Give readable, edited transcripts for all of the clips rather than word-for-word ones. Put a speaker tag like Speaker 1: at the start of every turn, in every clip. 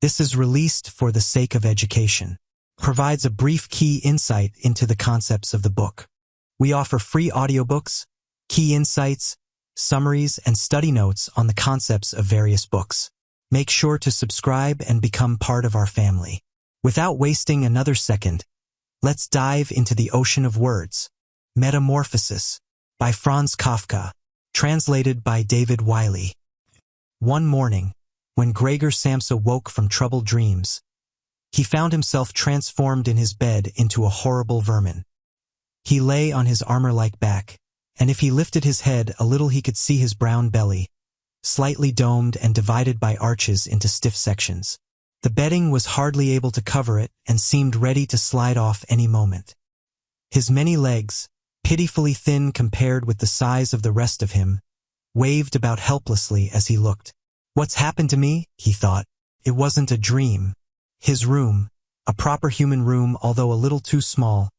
Speaker 1: This is released for the sake of education. Provides a brief key insight into the concepts of the book. We offer free audiobooks, key insights, summaries, and study notes on the concepts of various books. Make sure to subscribe and become part of our family. Without wasting another second, let's dive into the ocean of words. Metamorphosis by Franz Kafka, translated by David Wiley. One morning, when Gregor Samsa woke from troubled dreams, he found himself transformed in his bed into a horrible vermin. He lay on his armor-like back, and if he lifted his head a little he could see his brown belly, slightly domed and divided by arches into stiff sections. The bedding was hardly able to cover it and seemed ready to slide off any moment. His many legs, pitifully thin compared with the size of the rest of him, waved about helplessly as he looked. "What's happened to me?" he thought. It wasn't a dream. His room, a proper human room although a little too small,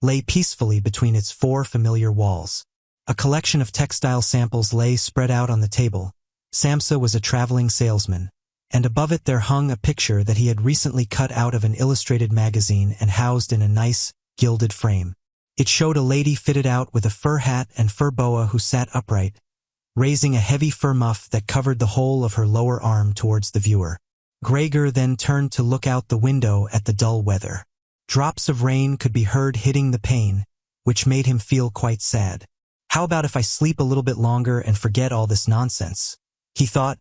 Speaker 1: lay peacefully between its four familiar walls. A collection of textile samples lay spread out on the table. Samsa was a traveling salesman, and above it there hung a picture that he had recently cut out of an illustrated magazine and housed in a nice, gilded frame. It showed a lady fitted out with a fur hat and fur boa who sat upright, raising a heavy fur muff that covered the whole of her lower arm towards the viewer. Gregor then turned to look out the window at the dull weather. Drops of rain could be heard hitting the pane, which made him feel quite sad. How about if I sleep a little bit longer and forget all this nonsense? He thought,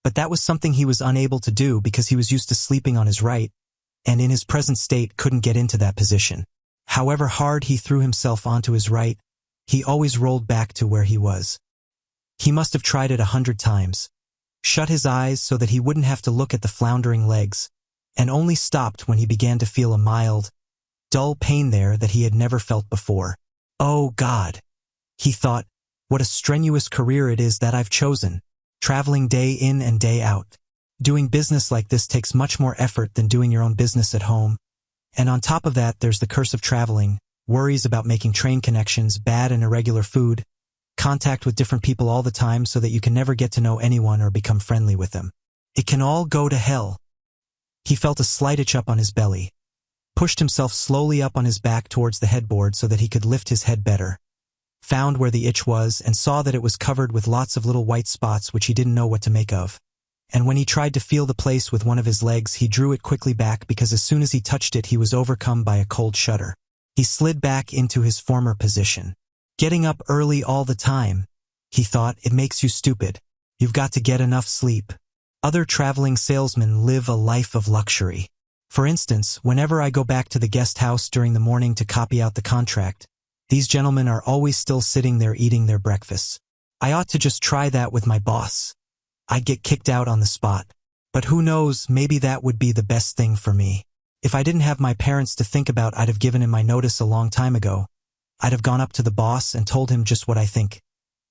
Speaker 1: but that was something he was unable to do because he was used to sleeping on his right, and in his present state couldn't get into that position. However hard he threw himself onto his right, he always rolled back to where he was. He must have tried it 100 times, shut his eyes so that he wouldn't have to look at the floundering legs, and only stopped when he began to feel a mild, dull pain there that he had never felt before. Oh God, he thought, what a strenuous career it is that I've chosen, traveling day in and day out. Doing business like this takes much more effort than doing your own business at home, and on top of that there's the curse of traveling, worries about making train connections, bad and irregular food, contact with different people all the time so that you can never get to know anyone or become friendly with them. It can all go to hell. He felt a slight itch up on his belly, pushed himself slowly up on his back towards the headboard so that he could lift his head better, found where the itch was and saw that it was covered with lots of little white spots which he didn't know what to make of. And when he tried to feel the place with one of his legs, he drew it quickly back because as soon as he touched it he was overcome by a cold shudder. He slid back into his former position. Getting up early all the time, he thought, it makes you stupid. You've got to get enough sleep. Other traveling salesmen live a life of luxury. For instance, whenever I go back to the guest house during the morning to copy out the contract, these gentlemen are always still sitting there eating their breakfasts. I ought to just try that with my boss. I'd get kicked out on the spot. But who knows, maybe that would be the best thing for me. If I didn't have my parents to think about, I'd have given him my notice a long time ago. I'd have gone up to the boss and told him just what I think.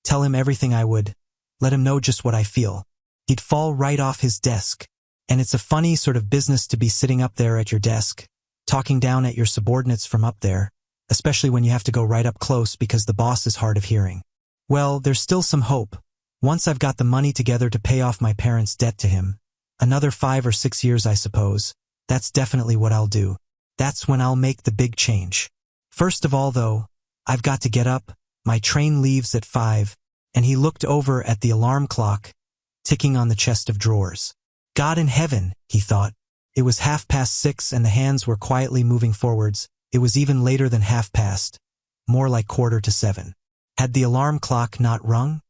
Speaker 1: Tell him everything I would. Let him know just what I feel. He'd fall right off his desk. And it's a funny sort of business to be sitting up there at your desk, talking down at your subordinates from up there, especially when you have to go right up close because the boss is hard of hearing. Well, there's still some hope. Once I've got the money together to pay off my parents' debt to him, another 5 or 6 years I suppose, that's definitely what I'll do. That's when I'll make the big change. First of all though, I've got to get up, my train leaves at 5, and he looked over at the alarm clock, ticking on the chest of drawers. God in heaven, he thought. It was 6:30 and the hands were quietly moving forwards. It was even later than 6:30, more like 6:45. Had the alarm clock not rung?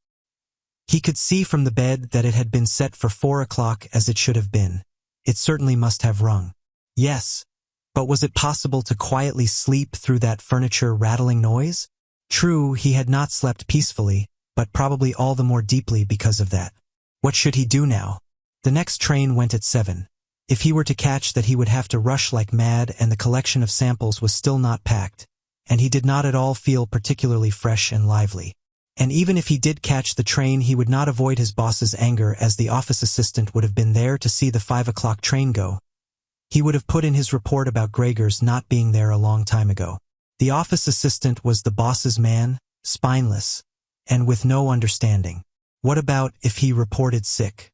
Speaker 1: He could see from the bed that it had been set for 4 o'clock as it should have been. It certainly must have rung. Yes. But was it possible to quietly sleep through that furniture rattling noise? True, he had not slept peacefully, but probably all the more deeply because of that. What should he do now? The next train went at 7. If he were to catch that, he would have to rush like mad, and the collection of samples was still not packed, and he did not at all feel particularly fresh and lively. And even if he did catch the train, he would not avoid his boss's anger, as the office assistant would have been there to see the 5 o'clock train go. He would have put in his report about Gregor's not being there a long time ago. The office assistant was the boss's man, spineless, and with no understanding. What about if he reported sick?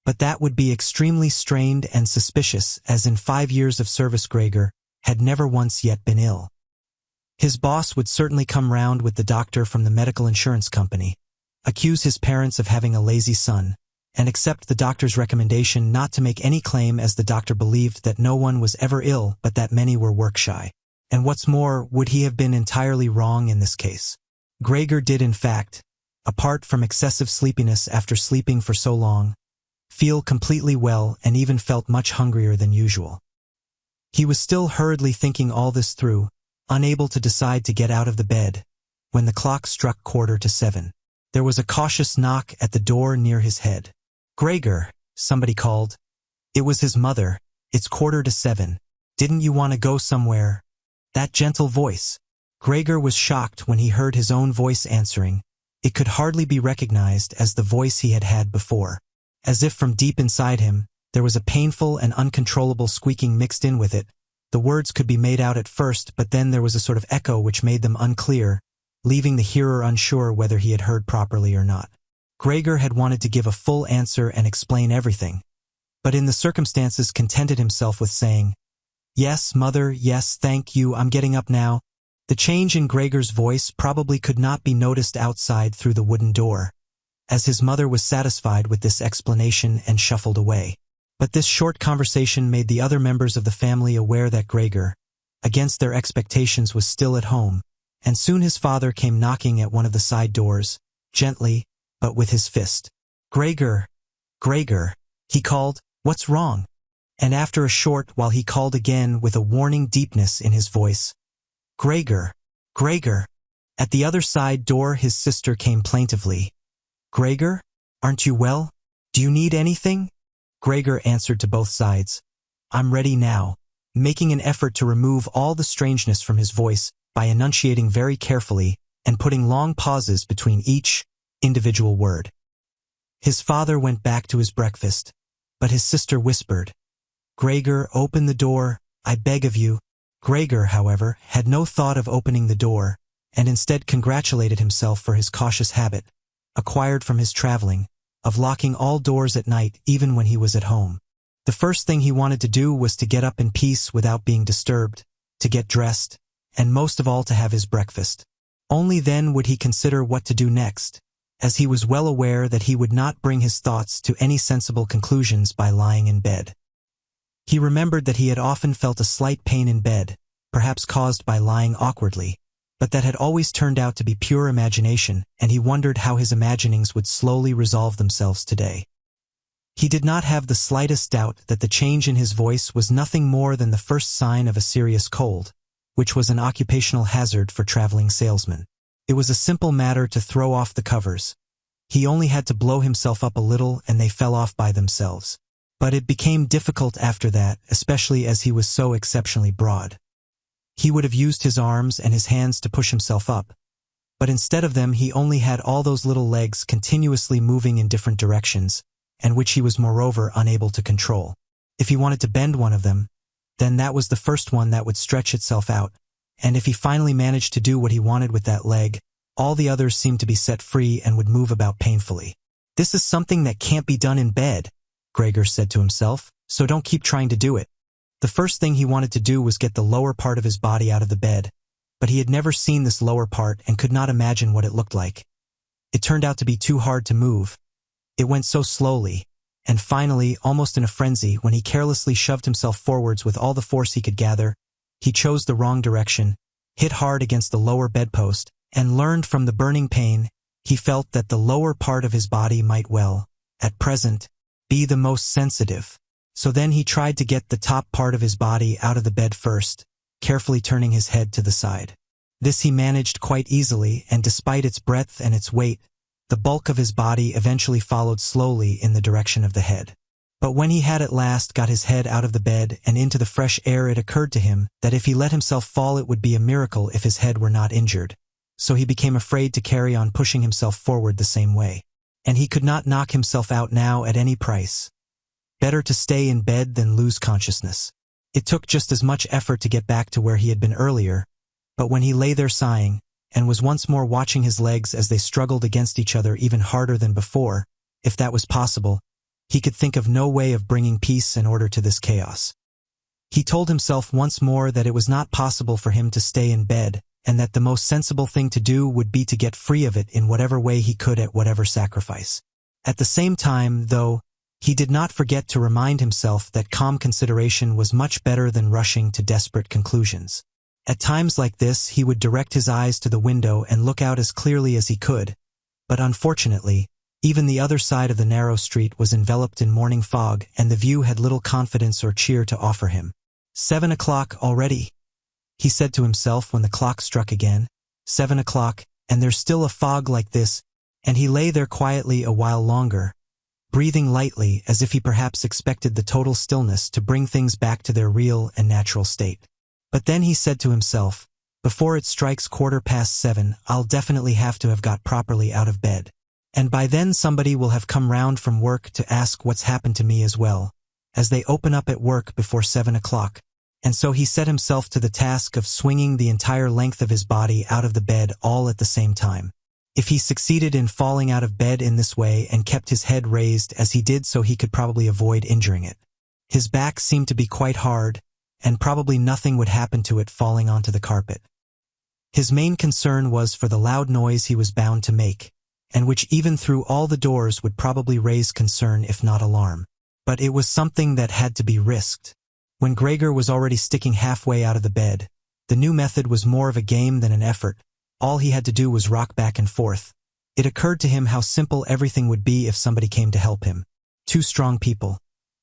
Speaker 1: But that would be extremely strained and suspicious, as in 5 years of service Gregor had never once yet been ill. His boss would certainly come round with the doctor from the medical insurance company, accuse his parents of having a lazy son, and accept the doctor's recommendation not to make any claim, as the doctor believed that no one was ever ill but that many were work-shy. And what's more, would he have been entirely wrong in this case? Gregor did in fact, apart from excessive sleepiness after sleeping for so long, feel completely well and even felt much hungrier than usual. He was still hurriedly thinking all this through, unable to decide to get out of the bed, when the clock struck 7:15. There was a cautious knock at the door near his head. "Gregor," somebody called. It was his mother. "It's 7:15. Didn't you want to go somewhere?" That gentle voice. Gregor was shocked when he heard his own voice answering. It could hardly be recognized as the voice he had had before. As if from deep inside him, there was a painful and uncontrollable squeaking mixed in with it. The words could be made out at first, but then there was a sort of echo which made them unclear, leaving the hearer unsure whether he had heard properly or not. Gregor had wanted to give a full answer and explain everything, but in the circumstances contented himself with saying, "Yes, mother, yes, thank you, I'm getting up now." The change in Gregor's voice probably could not be noticed outside through the wooden door, as his mother was satisfied with this explanation and shuffled away. But this short conversation made the other members of the family aware that Gregor, against their expectations, was still at home, and soon his father came knocking at one of the side doors, gently, but with his fist. "Gregor, Gregor," he called, "what's wrong?" And after a short while he called again with a warning deepness in his voice, "Gregor, Gregor." At the other side door his sister came plaintively. "Gregor, aren't you well? Do you need anything?" Gregor answered to both sides, "I'm ready now," making an effort to remove all the strangeness from his voice by enunciating very carefully and putting long pauses between each individual word. His father went back to his breakfast, but his sister whispered, "Gregor, open the door, I beg of you." Gregor, however, had no thought of opening the door, and instead congratulated himself for his cautious habit, acquired from his traveling, of locking all doors at night even when he was at home. The first thing he wanted to do was to get up in peace without being disturbed, to get dressed, and most of all to have his breakfast. Only then would he consider what to do next, as he was well aware that he would not bring his thoughts to any sensible conclusions by lying in bed. He remembered that he had often felt a slight pain in bed, perhaps caused by lying awkwardly, but that had always turned out to be pure imagination, and he wondered how his imaginings would slowly resolve themselves today. He did not have the slightest doubt that the change in his voice was nothing more than the first sign of a serious cold, which was an occupational hazard for traveling salesmen. It was a simple matter to throw off the covers. He only had to blow himself up a little and they fell off by themselves. But it became difficult after that, especially as he was so exceptionally broad. He would have used his arms and his hands to push himself up, but instead of them he only had all those little legs continuously moving in different directions, and which he was moreover unable to control. If he wanted to bend one of them, then that was the first one that would stretch itself out, and if he finally managed to do what he wanted with that leg, all the others seemed to be set free and would move about painfully. "This is something that can't be done in bed," Gregor said to himself, "so don't keep trying to do it." The first thing he wanted to do was get the lower part of his body out of the bed, but he had never seen this lower part and could not imagine what it looked like. It turned out to be too hard to move. It went so slowly, and finally, almost in a frenzy, when he carelessly shoved himself forwards with all the force he could gather, he chose the wrong direction, hit hard against the lower bedpost, and learned from the burning pain. He felt that the lower part of his body might well, at present, be the most sensitive. So then he tried to get the top part of his body out of the bed first, carefully turning his head to the side. This he managed quite easily, and despite its breadth and its weight, the bulk of his body eventually followed slowly in the direction of the head. But when he had at last got his head out of the bed and into the fresh air, it occurred to him that if he let himself fall it would be a miracle if his head were not injured. So he became afraid to carry on pushing himself forward the same way. And he could not knock himself out now at any price. Better to stay in bed than lose consciousness. It took just as much effort to get back to where he had been earlier, but when he lay there sighing, and was once more watching his legs as they struggled against each other even harder than before, if that was possible, He could think of no way of bringing peace and order to this chaos. He told himself once more that it was not possible for him to stay in bed, and that the most sensible thing to do would be to get free of it in whatever way he could at whatever sacrifice. At the same time, though, he did not forget to remind himself that calm consideration was much better than rushing to desperate conclusions. At times like this, he would direct his eyes to the window and look out as clearly as he could, but unfortunately, even the other side of the narrow street was enveloped in morning fog, and the view had little confidence or cheer to offer him. 7 o'clock already, he said to himself when the clock struck again. 7 o'clock, and there's still a fog like this, and he lay there quietly a while longer, breathing lightly as if he perhaps expected the total stillness to bring things back to their real and natural state. But then he said to himself, before it strikes 7:15, I'll definitely have to have got properly out of bed. And by then somebody will have come round from work to ask what's happened to me as well, as they open up at work before 7 o'clock. And so he set himself to the task of swinging the entire length of his body out of the bed all at the same time. If he succeeded in falling out of bed in this way and kept his head raised as he did so, he could probably avoid injuring it. His back seemed to be quite hard, and probably nothing would happen to it falling onto the carpet. His main concern was for the loud noise he was bound to make, and which even through all the doors would probably raise concern if not alarm. But it was something that had to be risked. When Gregor was already sticking halfway out of the bed, the new method was more of a game than an effort. All he had to do was rock back and forth. It occurred to him how simple everything would be if somebody came to help him. 2 strong people.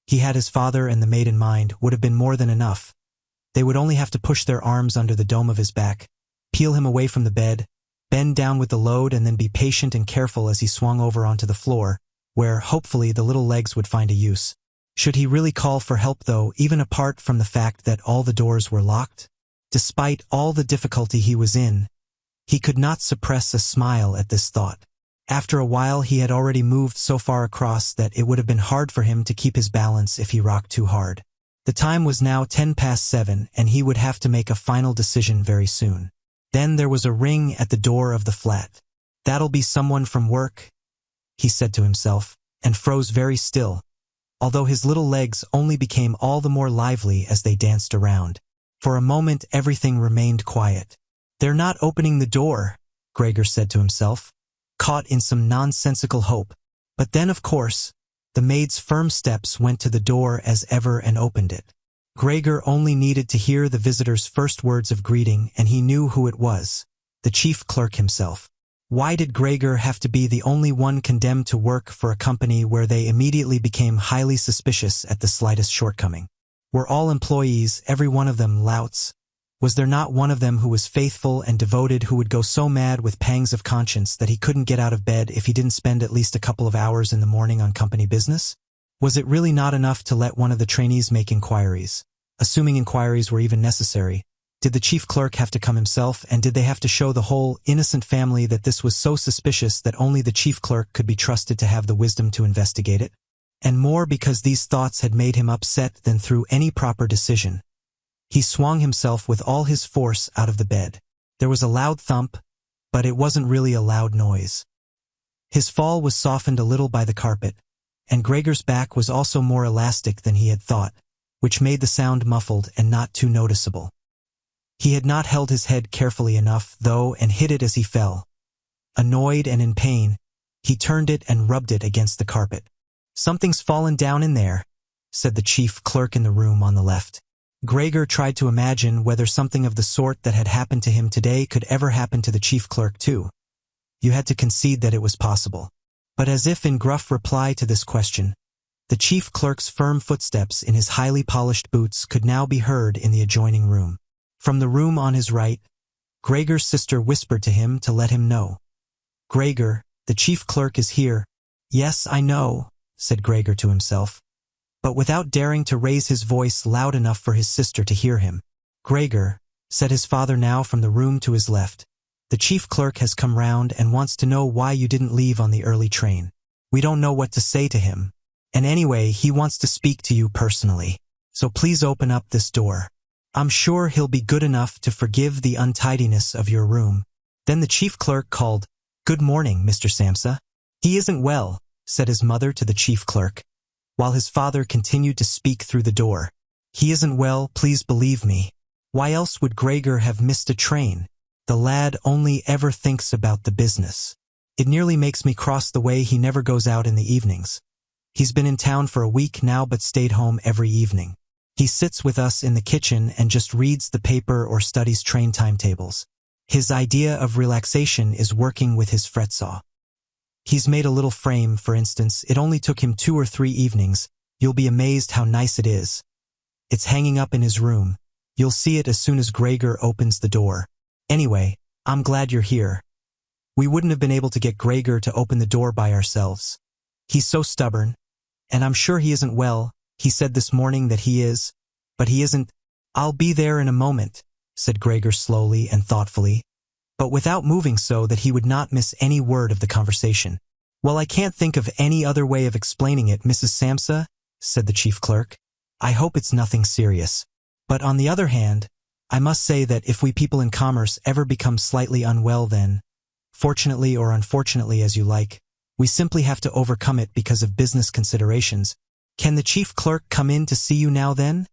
Speaker 1: He had his father and the maid in mind, would have been more than enough. They would only have to push their arms under the dome of his back, peel him away from the bed, bend down with the load, and then be patient and careful as he swung over onto the floor, where, hopefully, the little legs would find a use. Should he really call for help, though, even apart from the fact that all the doors were locked? Despite all the difficulty he was in, he could not suppress a smile at this thought. After a while, he had already moved so far across that it would have been hard for him to keep his balance if he rocked too hard. The time was now 7:10, and he would have to make a final decision very soon. Then there was a ring at the door of the flat. That'll be someone from work, he said to himself, and froze very still, although his little legs only became all the more lively as they danced around. For a moment everything remained quiet. They're not opening the door, Gregor said to himself, caught in some nonsensical hope. But then, of course, the maid's firm steps went to the door as ever and opened it. Gregor only needed to hear the visitor's first words of greeting, and he knew who it was, the chief clerk himself. Why did Gregor have to be the only one condemned to work for a company where they immediately became highly suspicious at the slightest shortcoming? Were all employees, every one of them, louts? Was there not one of them who was faithful and devoted, who would go so mad with pangs of conscience that he couldn't get out of bed if he didn't spend at least a couple of hours in the morning on company business? Was it really not enough to let one of the trainees make inquiries? Assuming inquiries were even necessary, did the chief clerk have to come himself, and did they have to show the whole innocent family that this was so suspicious that only the chief clerk could be trusted to have the wisdom to investigate it? And more because these thoughts had made him upset than through any proper decision. He swung himself with all his force out of the bed. There was a loud thump, but it wasn't really a loud noise. His fall was softened a little by the carpet, and Gregor's back was also more elastic than he had thought, which made the sound muffled and not too noticeable. He had not held his head carefully enough, though, and hit it as he fell. Annoyed and in pain, he turned it and rubbed it against the carpet. "Something's fallen down in there," said the chief clerk in the room on the left. Gregor tried to imagine whether something of the sort that had happened to him today could ever happen to the chief clerk too. You had to concede that it was possible. But as if in gruff reply to this question, the chief clerk's firm footsteps in his highly polished boots could now be heard in the adjoining room. From the room on his right, Gregor's sister whispered to him to let him know. "Gregor, the chief clerk is here." "Yes, I know," said Gregor to himself, but without daring to raise his voice loud enough for his sister to hear him. "Gregor," said his father now from the room to his left, "the chief clerk has come round and wants to know why you didn't leave on the early train. We don't know what to say to him. And anyway, he wants to speak to you personally. So please open up this door. I'm sure he'll be good enough to forgive the untidiness of your room." Then the chief clerk called, "Good morning, Mr. Samsa." "He isn't well," said his mother to the chief clerk. while his father continued to speak through the door. "He isn't well, please believe me. Why else would Gregor have missed a train? The lad only ever thinks about the business. It nearly makes me cross the way he never goes out in the evenings. He's been in town for a week now but stayed home every evening. He sits with us in the kitchen and just reads the paper or studies train timetables. His idea of relaxation is working with his fretsaw. He's made a little frame, for instance. It only took him 2 or 3 evenings. You'll be amazed how nice it is. It's hanging up in his room. You'll see it as soon as Gregor opens the door. Anyway, I'm glad you're here. We wouldn't have been able to get Gregor to open the door by ourselves. He's so stubborn. And I'm sure he isn't well. He said this morning that he is. But he isn't. I'll be there in a moment," said Gregor slowly and thoughtfully, but without moving so that he would not miss any word of the conversation. "Well, I can't think of any other way of explaining it, Mrs. Samsa," said the chief clerk. "I hope it's nothing serious. But on the other hand, I must say that if we people in commerce ever become slightly unwell, then, fortunately or unfortunately as you like, we simply have to overcome it because of business considerations. Can the chief clerk come in to see you now then?"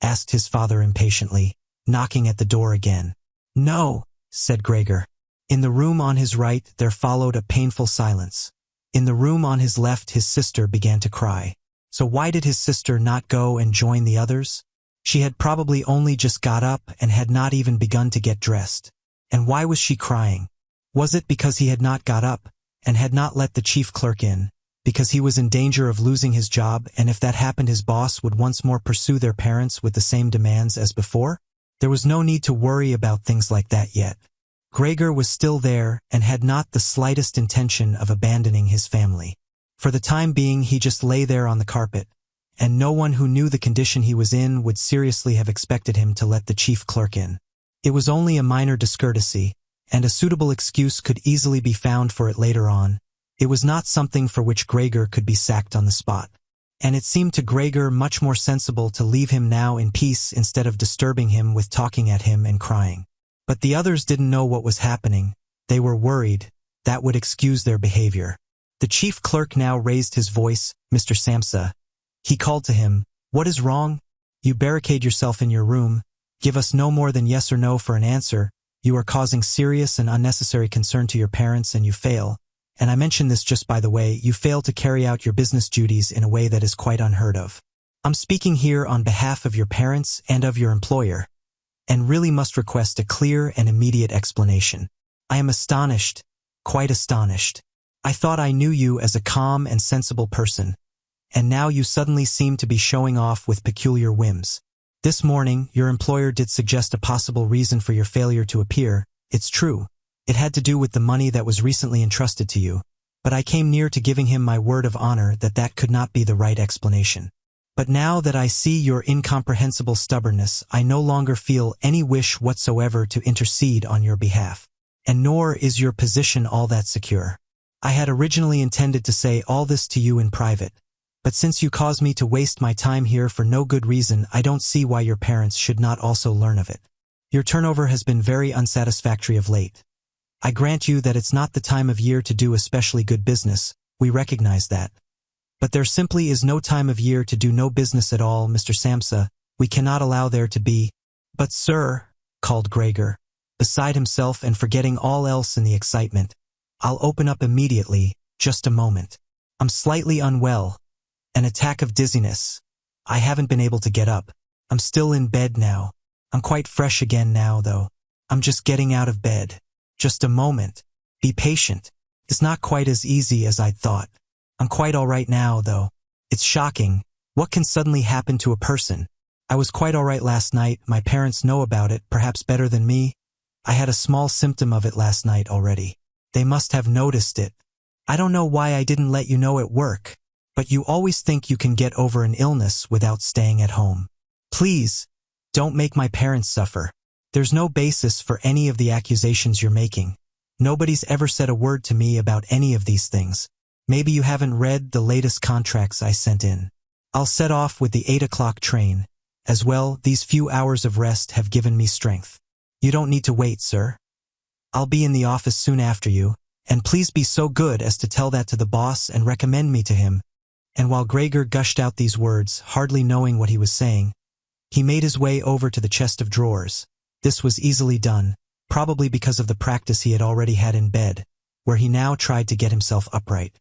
Speaker 1: asked his father impatiently, knocking at the door again. "No," said Gregor. In the room on his right there followed a painful silence. In the room on his left his sister began to cry. So why did his sister not go and join the others? She had probably only just got up and had not even begun to get dressed. And why was she crying? Was it because he had not got up and had not let the chief clerk in? Because he was in danger of losing his job, and if that happened his boss would once more pursue their parents with the same demands as before? There was no need to worry about things like that yet. Gregor was still there and had not the slightest intention of abandoning his family. For the time being he just lay there on the carpet, and no one who knew the condition he was in would seriously have expected him to let the chief clerk in. It was only a minor discourtesy, and a suitable excuse could easily be found for it later on. It was not something for which Gregor could be sacked on the spot. And it seemed to Gregor much more sensible to leave him now in peace instead of disturbing him with talking at him and crying. But the others didn't know what was happening. They were worried. That would excuse their behavior. The chief clerk now raised his voice. "Mr. Samsa," he called to him. "What is wrong? You barricade yourself in your room. Give us no more than yes or no for an answer. You are causing serious and unnecessary concern to your parents, and you fail. And I mention this just by the way, you fail to carry out your business duties in a way that is quite unheard of. I'm speaking here on behalf of your parents and of your employer, and really must request a clear and immediate explanation. I am astonished, quite astonished. I thought I knew you as a calm and sensible person, and now you suddenly seem to be showing off with peculiar whims. This morning, your employer did suggest a possible reason for your failure to appear. It's true. It had to do with the money that was recently entrusted to you, but I came near to giving him my word of honor that that could not be the right explanation. But now that I see your incomprehensible stubbornness, I no longer feel any wish whatsoever to intercede on your behalf. And nor is your position all that secure. I had originally intended to say all this to you in private, but since you cause me to waste my time here for no good reason, I don't see why your parents should not also learn of it. Your turnover has been very unsatisfactory of late. I grant you that it's not the time of year to do especially good business, we recognize that. But there simply is no time of year to do no business at all, Mr. Samsa. We cannot allow there to be. But sir, called Gregor, beside himself and forgetting all else in the excitement, I'll open up immediately, just a moment. I'm slightly unwell. An attack of dizziness. I haven't been able to get up. I'm still in bed now. I'm quite fresh again now, though. I'm just getting out of bed. Just a moment. Be patient. It's not quite as easy as I'd thought. I'm quite all right now, though. It's shocking. What can suddenly happen to a person? I was quite all right last night. My parents know about it, perhaps better than me. I had a small symptom of it last night already. They must have noticed it. I don't know why I didn't let you know at work, but you always think you can get over an illness without staying at home. Please, don't make my parents suffer. There's no basis for any of the accusations you're making. Nobody's ever said a word to me about any of these things. Maybe you haven't read the latest contracts I sent in. I'll set off with the 8 o'clock train. As well, these few hours of rest have given me strength. You don't need to wait, sir. I'll be in the office soon after you, and please be so good as to tell that to the boss and recommend me to him. And while Gregor gushed out these words, hardly knowing what he was saying, he made his way over to the chest of drawers. This was easily done, probably because of the practice he had already had in bed, where he now tried to get himself upright.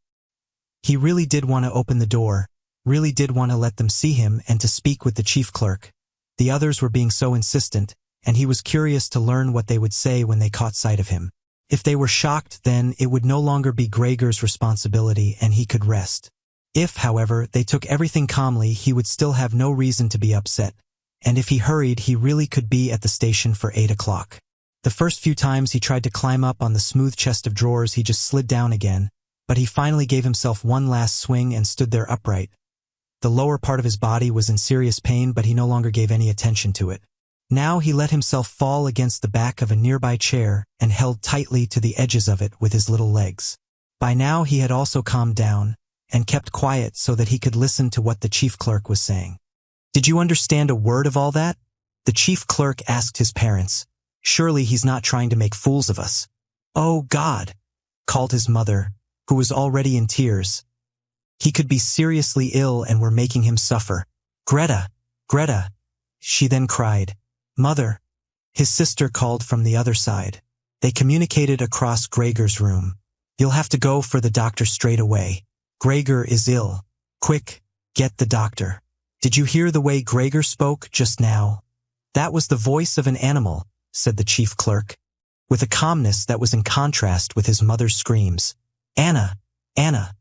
Speaker 1: He really did want to open the door, really did want to let them see him and to speak with the chief clerk. The others were being so insistent, and he was curious to learn what they would say when they caught sight of him. If they were shocked, then it would no longer be Gregor's responsibility and he could rest. If, however, they took everything calmly, he would still have no reason to be upset, and if he hurried, he really could be at the station for 8 o'clock. The first few times he tried to climb up on the smooth chest of drawers, he just slid down again, but he finally gave himself one last swing and stood there upright. The lower part of his body was in serious pain, but he no longer gave any attention to it. Now he let himself fall against the back of a nearby chair and held tightly to the edges of it with his little legs. By now he had also calmed down and kept quiet so that he could listen to what the chief clerk was saying. "Did you understand a word of all that?" the chief clerk asked his parents. "Surely he's not trying to make fools of us." "Oh, God," called his mother, who was already in tears. He could be seriously ill and were making him suffer. "Greta, Greta," she then cried. "Mother," his sister called from the other side. They communicated across Gregor's room. "You'll have to go for the doctor straight away. Gregor is ill. Quick, get the doctor." "Did you hear the way Gregor spoke just now?" "That was the voice of an animal," said the chief clerk, with a calmness that was in contrast with his mother's screams. "Anna, Anna."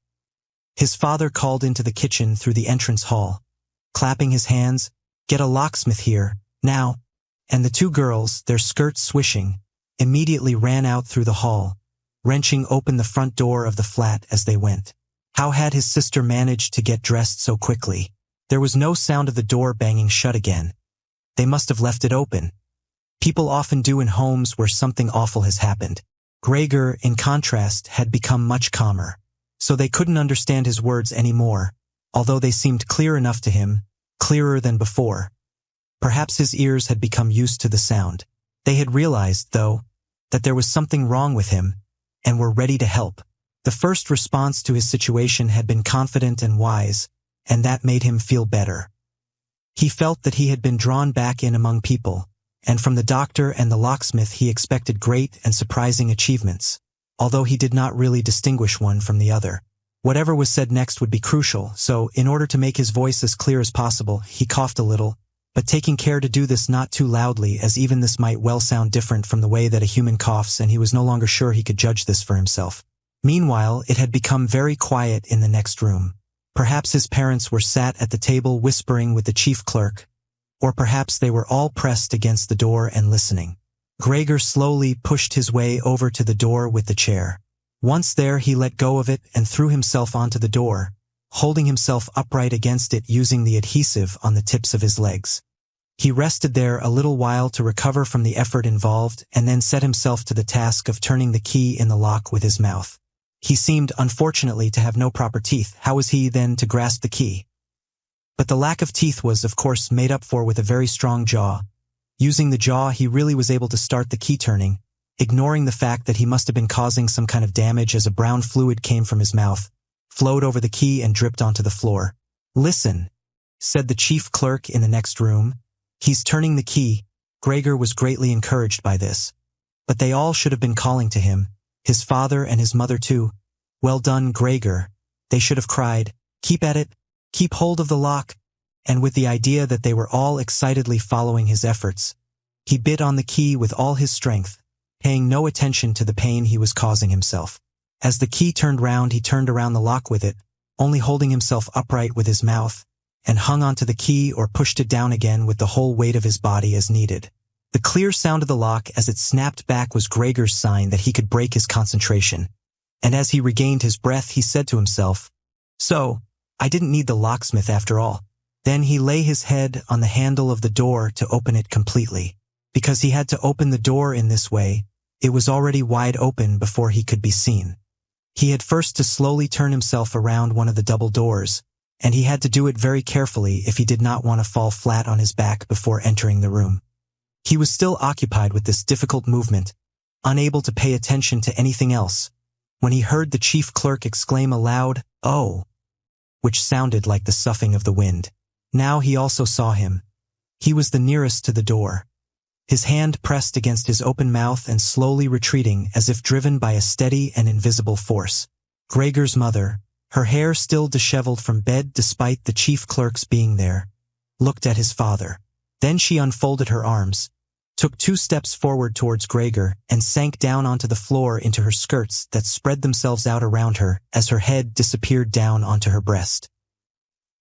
Speaker 1: His father called into the kitchen through the entrance hall, clapping his hands. "Get a locksmith here, now." And the two girls, their skirts swishing, immediately ran out through the hall, wrenching open the front door of the flat as they went. How had his sister managed to get dressed so quickly? There was no sound of the door banging shut again. They must have left it open. People often do in homes where something awful has happened. Gregor, in contrast, had become much calmer, so they couldn't understand his words anymore, although they seemed clear enough to him, clearer than before. Perhaps his ears had become used to the sound. They had realized, though, that there was something wrong with him, and were ready to help. The first response to his situation had been confident and wise, and that made him feel better. He felt that he had been drawn back in among people, and from the doctor and the locksmith he expected great and surprising achievements, although he did not really distinguish one from the other. Whatever was said next would be crucial, so in order to make his voice as clear as possible, he coughed a little, but taking care to do this not too loudly, as even this might well sound different from the way that a human coughs, and he was no longer sure he could judge this for himself. Meanwhile, it had become very quiet in the next room. Perhaps his parents were sat at the table whispering with the chief clerk, or perhaps they were all pressed against the door and listening. Gregor slowly pushed his way over to the door with the chair. Once there, he let go of it and threw himself onto the door, holding himself upright against it using the adhesive on the tips of his legs. He rested there a little while to recover from the effort involved and then set himself to the task of turning the key in the lock with his mouth. He seemed, unfortunately, to have no proper teeth. How was he, then, to grasp the key? But the lack of teeth was, of course, made up for with a very strong jaw. Using the jaw, he really was able to start the key turning, ignoring the fact that he must have been causing some kind of damage as a brown fluid came from his mouth, flowed over the key and dripped onto the floor. "Listen," said the chief clerk in the next room. "He's turning the key." Gregor was greatly encouraged by this. But they all should have been calling to him, his father and his mother too. "Well done, Gregor," they should have cried. "Keep at it. Keep hold of the lock." And with the idea that they were all excitedly following his efforts, he bit on the key with all his strength, paying no attention to the pain he was causing himself. As the key turned round, he turned around the lock with it, only holding himself upright with his mouth, and hung onto the key or pushed it down again with the whole weight of his body as needed. The clear sound of the lock as it snapped back was Gregor's sign that he could break his concentration. And as he regained his breath, he said to himself, "So, I didn't need the locksmith after all." Then he lay his head on the handle of the door to open it completely. Because he had to open the door in this way, it was already wide open before he could be seen. He had first to slowly turn himself around one of the double doors, and he had to do it very carefully if he did not want to fall flat on his back before entering the room. He was still occupied with this difficult movement, unable to pay attention to anything else, when he heard the chief clerk exclaim aloud, "Oh!" which sounded like the soughing of the wind. Now he also saw him. He was the nearest to the door. His hand pressed against his open mouth and slowly retreating as if driven by a steady and invisible force. Gregor's mother, her hair still disheveled from bed despite the chief clerk's being there, looked at his father. Then she unfolded her arms, took 2 steps forward towards Gregor, and sank down onto the floor into her skirts that spread themselves out around her as her head disappeared down onto her breast.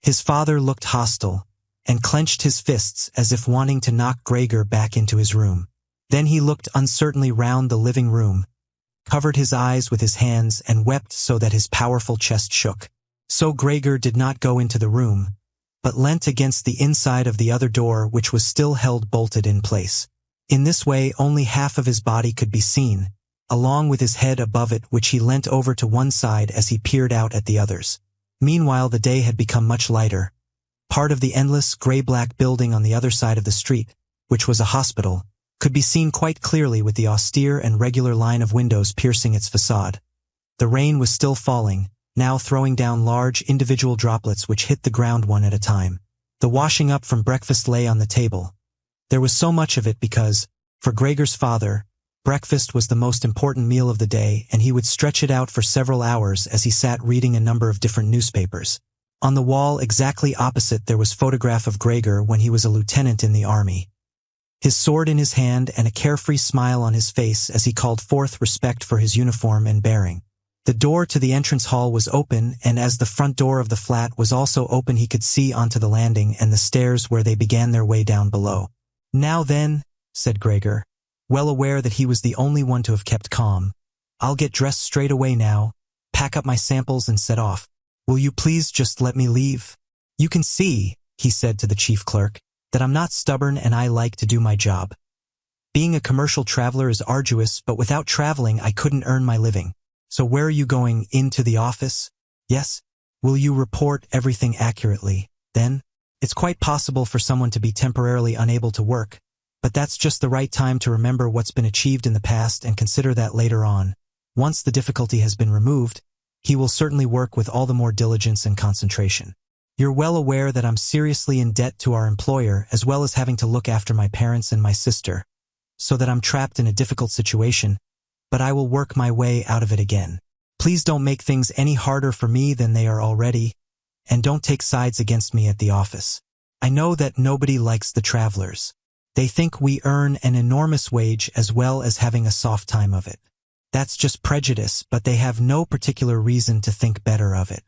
Speaker 1: His father looked hostile, and clenched his fists as if wanting to knock Gregor back into his room. Then he looked uncertainly round the living room, covered his eyes with his hands and wept so that his powerful chest shook. So Gregor did not go into the room, but leant against the inside of the other door which was still held bolted in place. In this way only half of his body could be seen, along with his head above it which he leant over to one side as he peered out at the others. Meanwhile the day had become much lighter. Part of the endless gray-black building on the other side of the street, which was a hospital, could be seen quite clearly with the austere and regular line of windows piercing its facade. The rain was still falling, now throwing down large individual droplets which hit the ground one at a time. The washing up from breakfast lay on the table. There was so much of it because, for Gregor's father, breakfast was the most important meal of the day, and he would stretch it out for several hours as he sat reading a number of different newspapers. On the wall exactly opposite there was a photograph of Gregor when he was a lieutenant in the army. His sword in his hand and a carefree smile on his face as he called forth respect for his uniform and bearing. The door to the entrance hall was open, and as the front door of the flat was also open he could see onto the landing and the stairs where they began their way down below. "Now then," said Gregor, well aware that he was the only one to have kept calm, "I'll get dressed straight away now, pack up my samples and set off. Will you please just let me leave? You can see," he said to the chief clerk, "that I'm not stubborn and I like to do my job. Being a commercial traveler is arduous, but without traveling I couldn't earn my living. So where are you going? Into the office? Yes? Will you report everything accurately, then? It's quite possible for someone to be temporarily unable to work, but that's just the right time to remember what's been achieved in the past and consider that later on. Once the difficulty has been removed, he will certainly work with all the more diligence and concentration. You're well aware that I'm seriously in debt to our employer as well as having to look after my parents and my sister, so that I'm trapped in a difficult situation, but I will work my way out of it again. Please don't make things any harder for me than they are already, and don't take sides against me at the office. I know that nobody likes the travelers. They think we earn an enormous wage as well as having a soft time of it. That's just prejudice, but they have no particular reason to think better of it.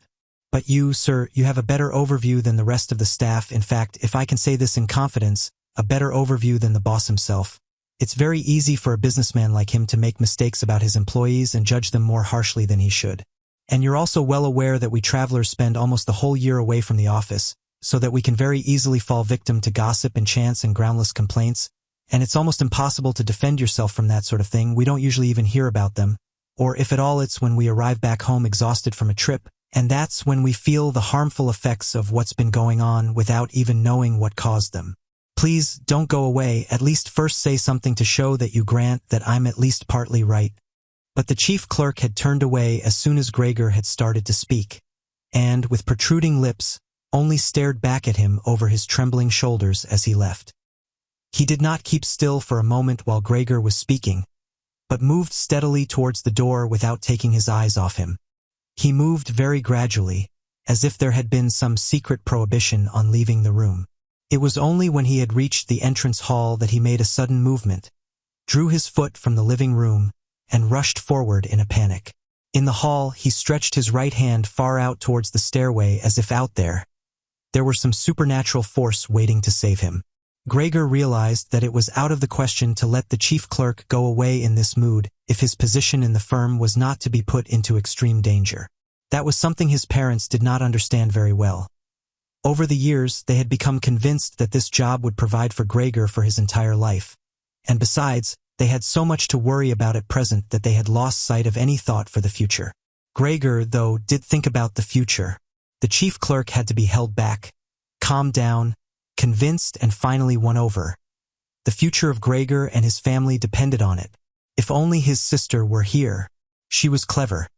Speaker 1: But you, sir, you have a better overview than the rest of the staff. In fact, if I can say this in confidence, a better overview than the boss himself. It's very easy for a businessman like him to make mistakes about his employees and judge them more harshly than he should. And you're also well aware that we travelers spend almost the whole year away from the office, so that we can very easily fall victim to gossip and chance and groundless complaints, and it's almost impossible to defend yourself from that sort of thing. We don't usually even hear about them, or if at all it's when we arrive back home exhausted from a trip, and that's when we feel the harmful effects of what's been going on without even knowing what caused them. Please don't go away, at least first say something to show that you grant that I'm at least partly right. But the chief clerk had turned away as soon as Gregor had started to speak, and, with protruding lips, only stared back at him over his trembling shoulders as he left. He did not keep still for a moment while Gregor was speaking, but moved steadily towards the door without taking his eyes off him. He moved very gradually, as if there had been some secret prohibition on leaving the room. It was only when he had reached the entrance hall that he made a sudden movement, drew his foot from the living room, and rushed forward in a panic. In the hall, he stretched his right hand far out towards the stairway as if out there were some supernatural force waiting to save him. Gregor realized that it was out of the question to let the chief clerk go away in this mood if his position in the firm was not to be put into extreme danger. That was something his parents did not understand very well. Over the years, they had become convinced that this job would provide for Gregor for his entire life. And besides, they had so much to worry about at present that they had lost sight of any thought for the future. Gregor, though, did think about the future. The chief clerk had to be held back, calmed down, convinced and finally won over. The future of Gregor and his family depended on it. If only his sister were here. She was clever.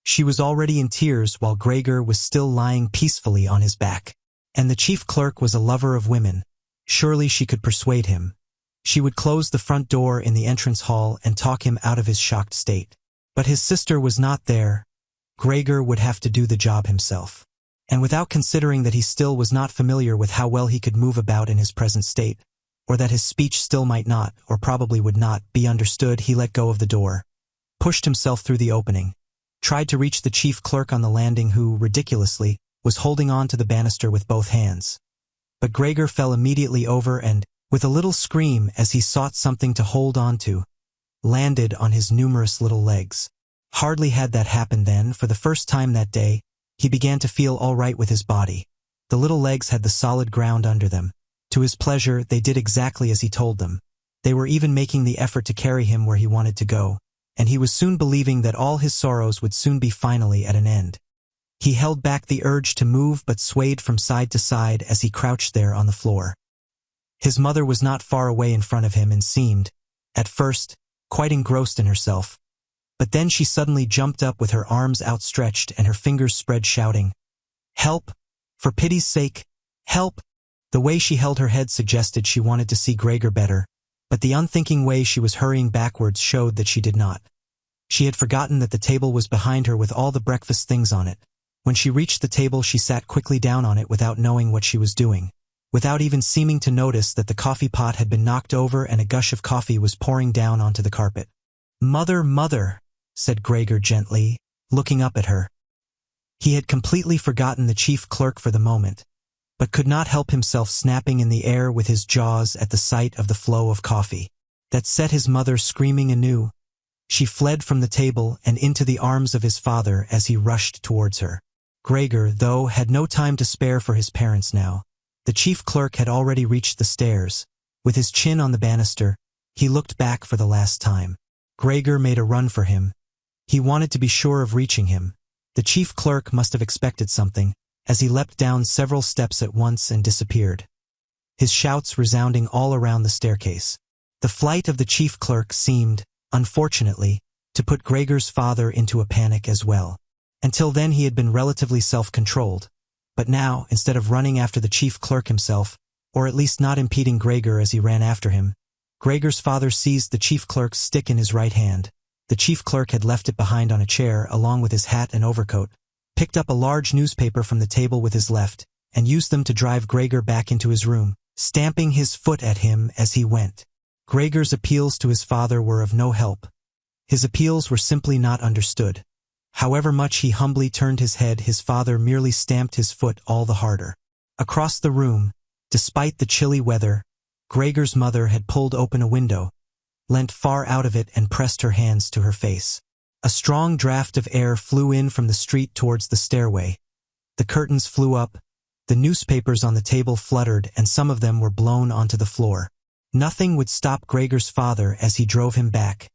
Speaker 1: She was already in tears while Gregor was still lying peacefully on his back. And the chief clerk was a lover of women. Surely she could persuade him. She would close the front door in the entrance hall and talk him out of his shocked state. But his sister was not there. Gregor would have to do the job himself. And without considering that he still was not familiar with how well he could move about in his present state, or that his speech still might not, or probably would not, be understood, he let go of the door, pushed himself through the opening, tried to reach the chief clerk on the landing who, ridiculously, was holding on to the banister with both hands. But Gregor fell immediately over and, with a little scream as he sought something to hold on to, landed on his numerous little legs. Hardly had that happened then, for the first time that day, he began to feel all right with his body. The little legs had the solid ground under them. To his pleasure, they did exactly as he told them. They were even making the effort to carry him where he wanted to go, and he was soon believing that all his sorrows would soon be finally at an end. He held back the urge to move but swayed from side to side as he crouched there on the floor. His mother was not far away in front of him and seemed, at first, quite engrossed in herself. But then she suddenly jumped up with her arms outstretched and her fingers spread, shouting, "Help! For pity's sake, help!" The way she held her head suggested she wanted to see Gregor better, but the unthinking way she was hurrying backwards showed that she did not. She had forgotten that the table was behind her with all the breakfast things on it. When she reached the table, she sat quickly down on it without knowing what she was doing, without even seeming to notice that the coffee pot had been knocked over and a gush of coffee was pouring down onto the carpet. "Mother, mother," said Gregor gently, looking up at her. He had completely forgotten the chief clerk for the moment, but could not help himself snapping in the air with his jaws at the sight of the flow of coffee. That set his mother screaming anew. She fled from the table and into the arms of his father as he rushed towards her. Gregor, though, had no time to spare for his parents now. The chief clerk had already reached the stairs. With his chin on the banister, he looked back for the last time. Gregor made a run for him. He wanted to be sure of reaching him. The chief clerk must have expected something, as he leapt down several steps at once and disappeared, his shouts resounding all around the staircase. The flight of the chief clerk seemed, unfortunately, to put Gregor's father into a panic as well. Until then he had been relatively self-controlled, but now, instead of running after the chief clerk himself, or at least not impeding Gregor as he ran after him, Gregor's father seized the chief clerk's stick in his right hand. The chief clerk had left it behind on a chair along with his hat and overcoat, picked up a large newspaper from the table with his left, and used them to drive Gregor back into his room, stamping his foot at him as he went. Gregor's appeals to his father were of no help. His appeals were simply not understood. However much he humbly turned his head, his father merely stamped his foot all the harder. Across the room, despite the chilly weather, Gregor's mother had pulled open a window, leant far out of it and pressed her hands to her face. A strong draft of air flew in from the street towards the stairway. The curtains flew up, the newspapers on the table fluttered, and some of them were blown onto the floor. Nothing would stop Gregor's father as he drove him back,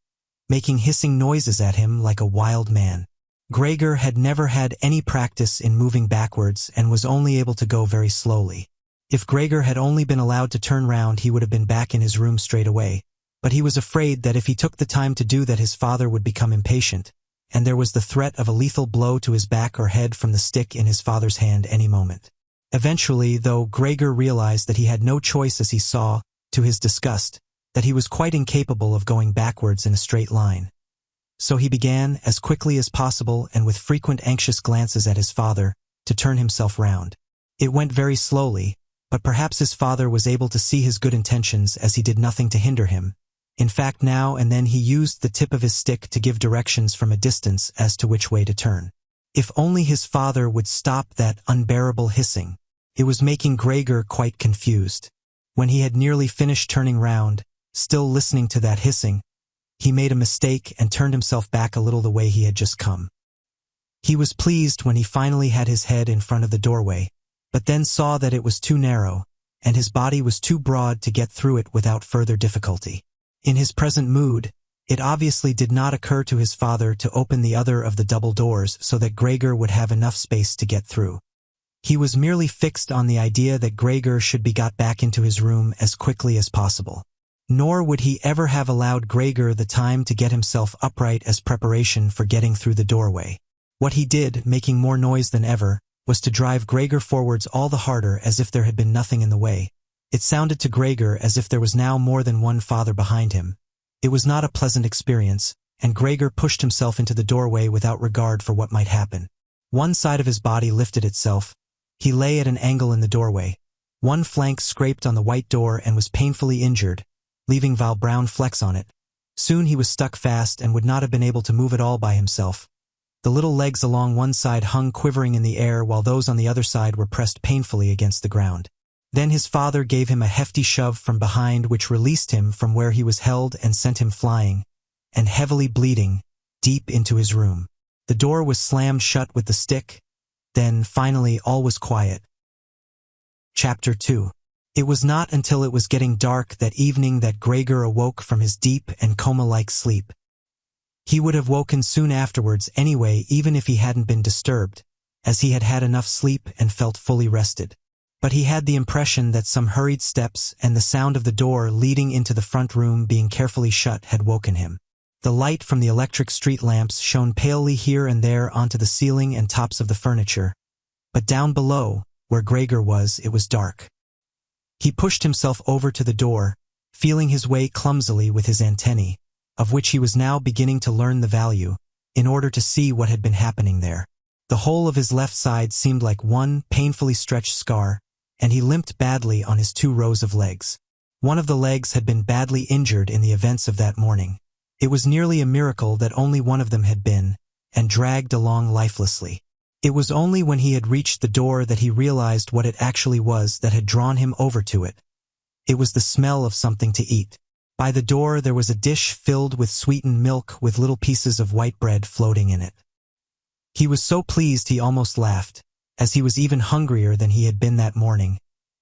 Speaker 1: making hissing noises at him like a wild man. Gregor had never had any practice in moving backwards and was only able to go very slowly. If Gregor had only been allowed to turn round, he would have been back in his room straight away. But he was afraid that if he took the time to do that, his father would become impatient, and there was the threat of a lethal blow to his back or head from the stick in his father's hand any moment. Eventually, though, Gregor realized that he had no choice as he saw, to his disgust, that he was quite incapable of going backwards in a straight line. So he began, as quickly as possible and with frequent anxious glances at his father, to turn himself round. It went very slowly, but perhaps his father was able to see his good intentions as he did nothing to hinder him. In fact, now and then he used the tip of his stick to give directions from a distance as to which way to turn. If only his father would stop that unbearable hissing. It was making Gregor quite confused. When he had nearly finished turning round, still listening to that hissing, he made a mistake and turned himself back a little the way he had just come. He was pleased when he finally had his head in front of the doorway, but then saw that it was too narrow, and his body was too broad to get through it without further difficulty. In his present mood, it obviously did not occur to his father to open the other of the double doors so that Gregor would have enough space to get through. He was merely fixed on the idea that Gregor should be got back into his room as quickly as possible. Nor would he ever have allowed Gregor the time to get himself upright as preparation for getting through the doorway. What he did, making more noise than ever, was to drive Gregor forwards all the harder as if there had been nothing in the way. It sounded to Gregor as if there was now more than one father behind him. It was not a pleasant experience, and Gregor pushed himself into the doorway without regard for what might happen. One side of his body lifted itself. He lay at an angle in the doorway. One flank scraped on the white door and was painfully injured, leaving brown flecks on it. Soon he was stuck fast and would not have been able to move at all by himself. The little legs along one side hung quivering in the air while those on the other side were pressed painfully against the ground. Then his father gave him a hefty shove from behind which released him from where he was held and sent him flying, and heavily bleeding, deep into his room. The door was slammed shut with the stick. Then, finally, all was quiet. Chapter 2. It was not until it was getting dark that evening that Gregor awoke from his deep and coma-like sleep. He would have woken soon afterwards anyway, even if he hadn't been disturbed, as he had had enough sleep and felt fully rested. But he had the impression that some hurried steps and the sound of the door leading into the front room being carefully shut had woken him. The light from the electric street lamps shone palely here and there onto the ceiling and tops of the furniture, but down below, where Gregor was, it was dark. He pushed himself over to the door, feeling his way clumsily with his antennae, of which he was now beginning to learn the value, in order to see what had been happening there. The whole of his left side seemed like one painfully stretched scar, and he limped badly on his 2 rows of legs. One of the legs had been badly injured in the events of that morning. It was nearly a miracle that only one of them had been, and dragged along lifelessly. It was only when he had reached the door that he realized what it actually was that had drawn him over to it. It was the smell of something to eat. By the door there was a dish filled with sweetened milk with little pieces of white bread floating in it. He was so pleased he almost laughed, as he was even hungrier than he had been that morning,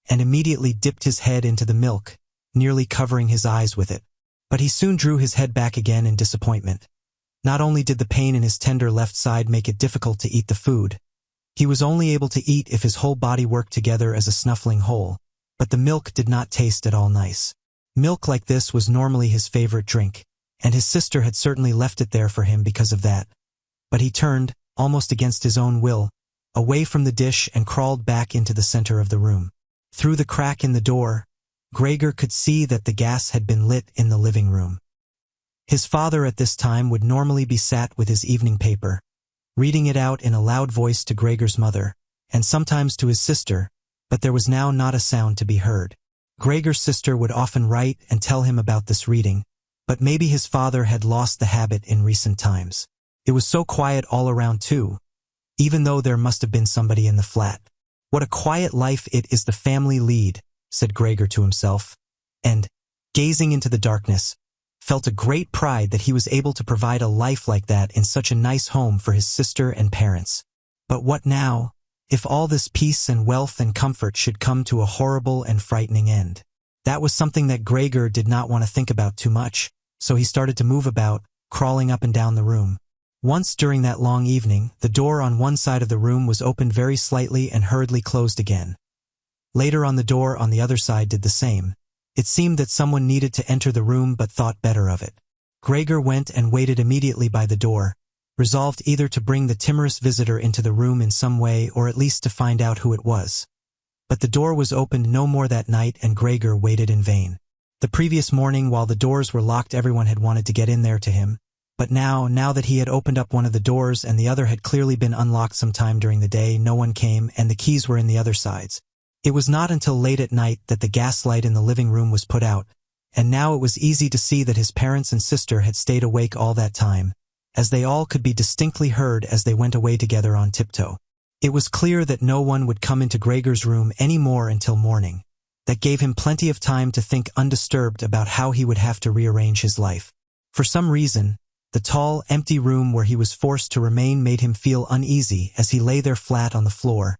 Speaker 1: and immediately dipped his head into the milk, nearly covering his eyes with it. But he soon drew his head back again in disappointment. Not only did the pain in his tender left side make it difficult to eat the food, he was only able to eat if his whole body worked together as a snuffling whole, but the milk did not taste at all nice. Milk like this was normally his favorite drink, and his sister had certainly left it there for him because of that. But he turned, almost against his own will, away from the dish and crawled back into the center of the room. Through the crack in the door, Gregor could see that the gas had been lit in the living room. His father at this time would normally be sat with his evening paper, reading it out in a loud voice to Gregor's mother, and sometimes to his sister, but there was now not a sound to be heard. Gregor's sister would often write and tell him about this reading, but maybe his father had lost the habit in recent times. It was so quiet all around too, even though there must have been somebody in the flat. What a quiet life it is the family lead, said Gregor to himself, and, gazing into the darkness, felt a great pride that he was able to provide a life like that in such a nice home for his sister and parents. But what now, if all this peace and wealth and comfort should come to a horrible and frightening end? That was something that Gregor did not want to think about too much, so he started to move about, crawling up and down the room. Once during that long evening, the door on one side of the room was opened very slightly and hurriedly closed again. Later on the door on the other side did the same. It seemed that someone needed to enter the room but thought better of it. Gregor went and waited immediately by the door, resolved either to bring the timorous visitor into the room in some way or at least to find out who it was. But the door was opened no more that night and Gregor waited in vain. The previous morning while the doors were locked everyone had wanted to get in there to him, but now that he had opened up one of the doors and the other had clearly been unlocked sometime during the day, no one came and the keys were in the other sides. It was not until late at night that the gas light in the living room was put out, and now it was easy to see that his parents and sister had stayed awake all that time, as they all could be distinctly heard as they went away together on tiptoe. It was clear that no one would come into Gregor's room any more until morning. That gave him plenty of time to think undisturbed about how he would have to rearrange his life. For some reason, the tall, empty room where he was forced to remain made him feel uneasy as he lay there flat on the floor,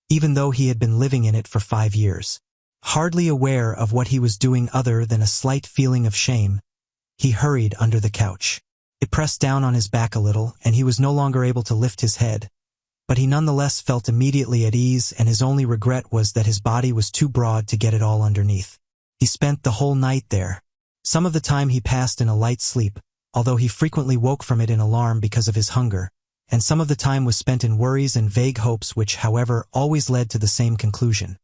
Speaker 1: even though he had been living in it for 5 years. Hardly aware of what he was doing other than a slight feeling of shame, he hurried under the couch. It pressed down on his back a little, and he was no longer able to lift his head, but he nonetheless felt immediately at ease, and his only regret was that his body was too broad to get it all underneath. He spent the whole night there. Some of the time he passed in a light sleep, although he frequently woke from it in alarm because of his hunger, and some of the time was spent in worries and vague hopes which, however, always led to the same conclusion.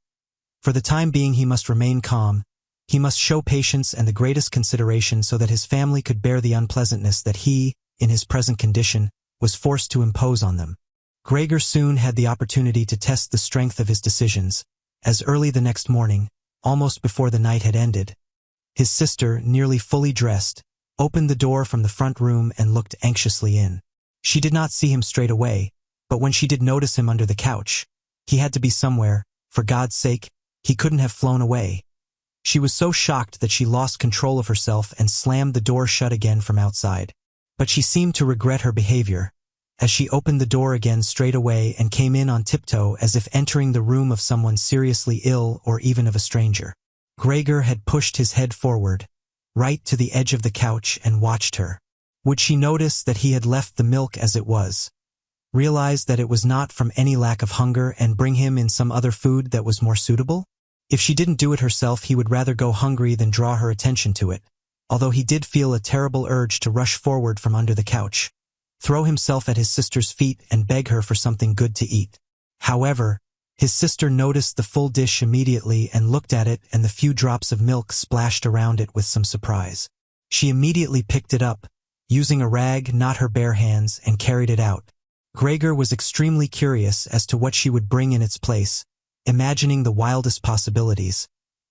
Speaker 1: For the time being he must remain calm, he must show patience and the greatest consideration so that his family could bear the unpleasantness that he, in his present condition, was forced to impose on them. Gregor soon had the opportunity to test the strength of his decisions, as early the next morning, almost before the night had ended, his sister, nearly fully dressed, opened the door from the front room and looked anxiously in. She did not see him straight away, but when she did notice him under the couch, he had to be somewhere, for God's sake, he couldn't have flown away. She was so shocked that she lost control of herself and slammed the door shut again from outside. But she seemed to regret her behavior, as she opened the door again straight away and came in on tiptoe as if entering the room of someone seriously ill or even of a stranger. Gregor had pushed his head forward, right to the edge of the couch, and watched her. Would she notice that he had left the milk as it was, realize that it was not from any lack of hunger, and bring him in some other food that was more suitable? If she didn't do it herself, he would rather go hungry than draw her attention to it, although he did feel a terrible urge to rush forward from under the couch, throw himself at his sister's feet and beg her for something good to eat. However, his sister noticed the full dish immediately and looked at it and the few drops of milk splashed around it with some surprise. She immediately picked it up, using a rag, not her bare hands, and carried it out. Gregor was extremely curious as to what she would bring in its place, imagining the wildest possibilities,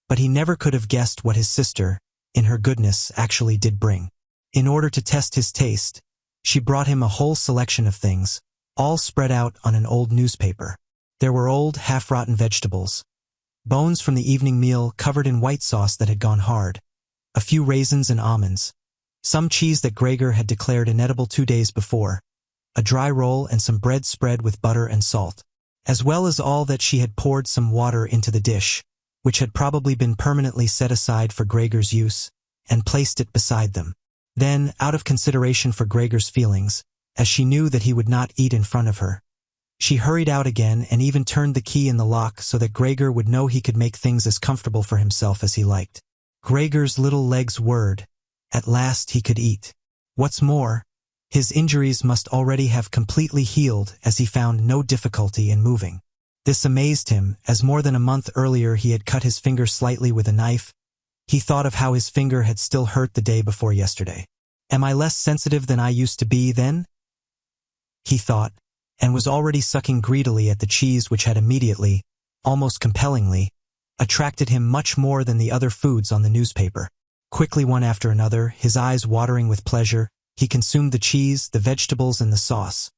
Speaker 1: but he never could have guessed what his sister, in her goodness, actually did bring. In order to test his taste, she brought him a whole selection of things, all spread out on an old newspaper. There were old, half-rotten vegetables, bones from the evening meal covered in white sauce that had gone hard, a few raisins and almonds, some cheese that Gregor had declared inedible 2 days before, a dry roll and some bread spread with butter and salt, as well as all that she had poured some water into the dish, which had probably been permanently set aside for Gregor's use, and placed it beside them. Then, out of consideration for Gregor's feelings, as she knew that he would not eat in front of her, she hurried out again and even turned the key in the lock so that Gregor would know he could make things as comfortable for himself as he liked. Gregor's little legs whirred. At last he could eat. What's more, his injuries must already have completely healed, as he found no difficulty in moving. This amazed him, as more than a month earlier he had cut his finger slightly with a knife. He thought of how his finger had still hurt the day before yesterday. Am I less sensitive than I used to be then? He thought, and was already sucking greedily at the cheese which had immediately, almost compellingly, attracted him much more than the other foods on the newspaper. Quickly, one after another, his eyes watering with pleasure, he consumed the cheese, the vegetables, and the sauce.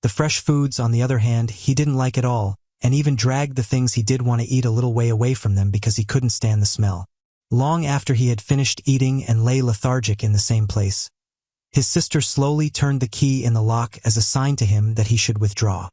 Speaker 1: The fresh foods, on the other hand, he didn't like at all, and even dragged the things he did want to eat a little way away from them because he couldn't stand the smell. Long after he had finished eating and lay lethargic in the same place, his sister slowly turned the key in the lock as a sign to him that he should withdraw.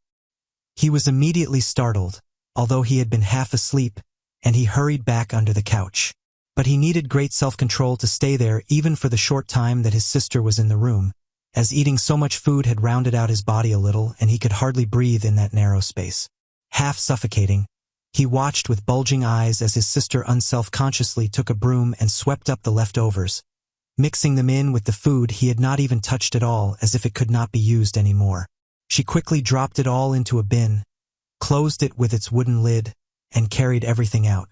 Speaker 1: He was immediately startled, although he had been half asleep, and he hurried back under the couch. But he needed great self-control to stay there even for the short time that his sister was in the room, as eating so much food had rounded out his body a little and he could hardly breathe in that narrow space. Half suffocating, he watched with bulging eyes as his sister unself-consciously took a broom and swept up the leftovers, mixing them in with the food he had not even touched at all, as if it could not be used anymore. She quickly dropped it all into a bin, closed it with its wooden lid, and carried everything out.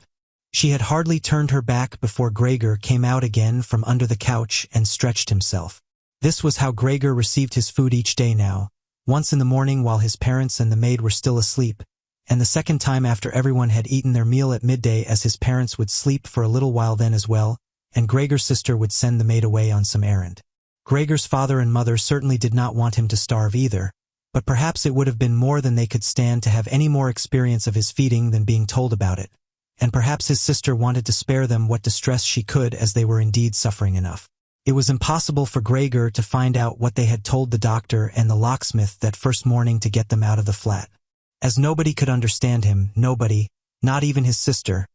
Speaker 1: She had hardly turned her back before Gregor came out again from under the couch and stretched himself. This was how Gregor received his food each day now, once in the morning while his parents and the maid were still asleep, and the second time after everyone had eaten their meal at midday, as his parents would sleep for a little while then as well, and Gregor's sister would send the maid away on some errand. Gregor's father and mother certainly did not want him to starve either, but perhaps it would have been more than they could stand to have any more experience of his feeding than being told about it. And perhaps his sister wanted to spare them what distress she could, as they were indeed suffering enough. It was impossible for Gregor to find out what they had told the doctor and the locksmith that first morning to get them out of the flat. As nobody could understand him, nobody, not even his sister,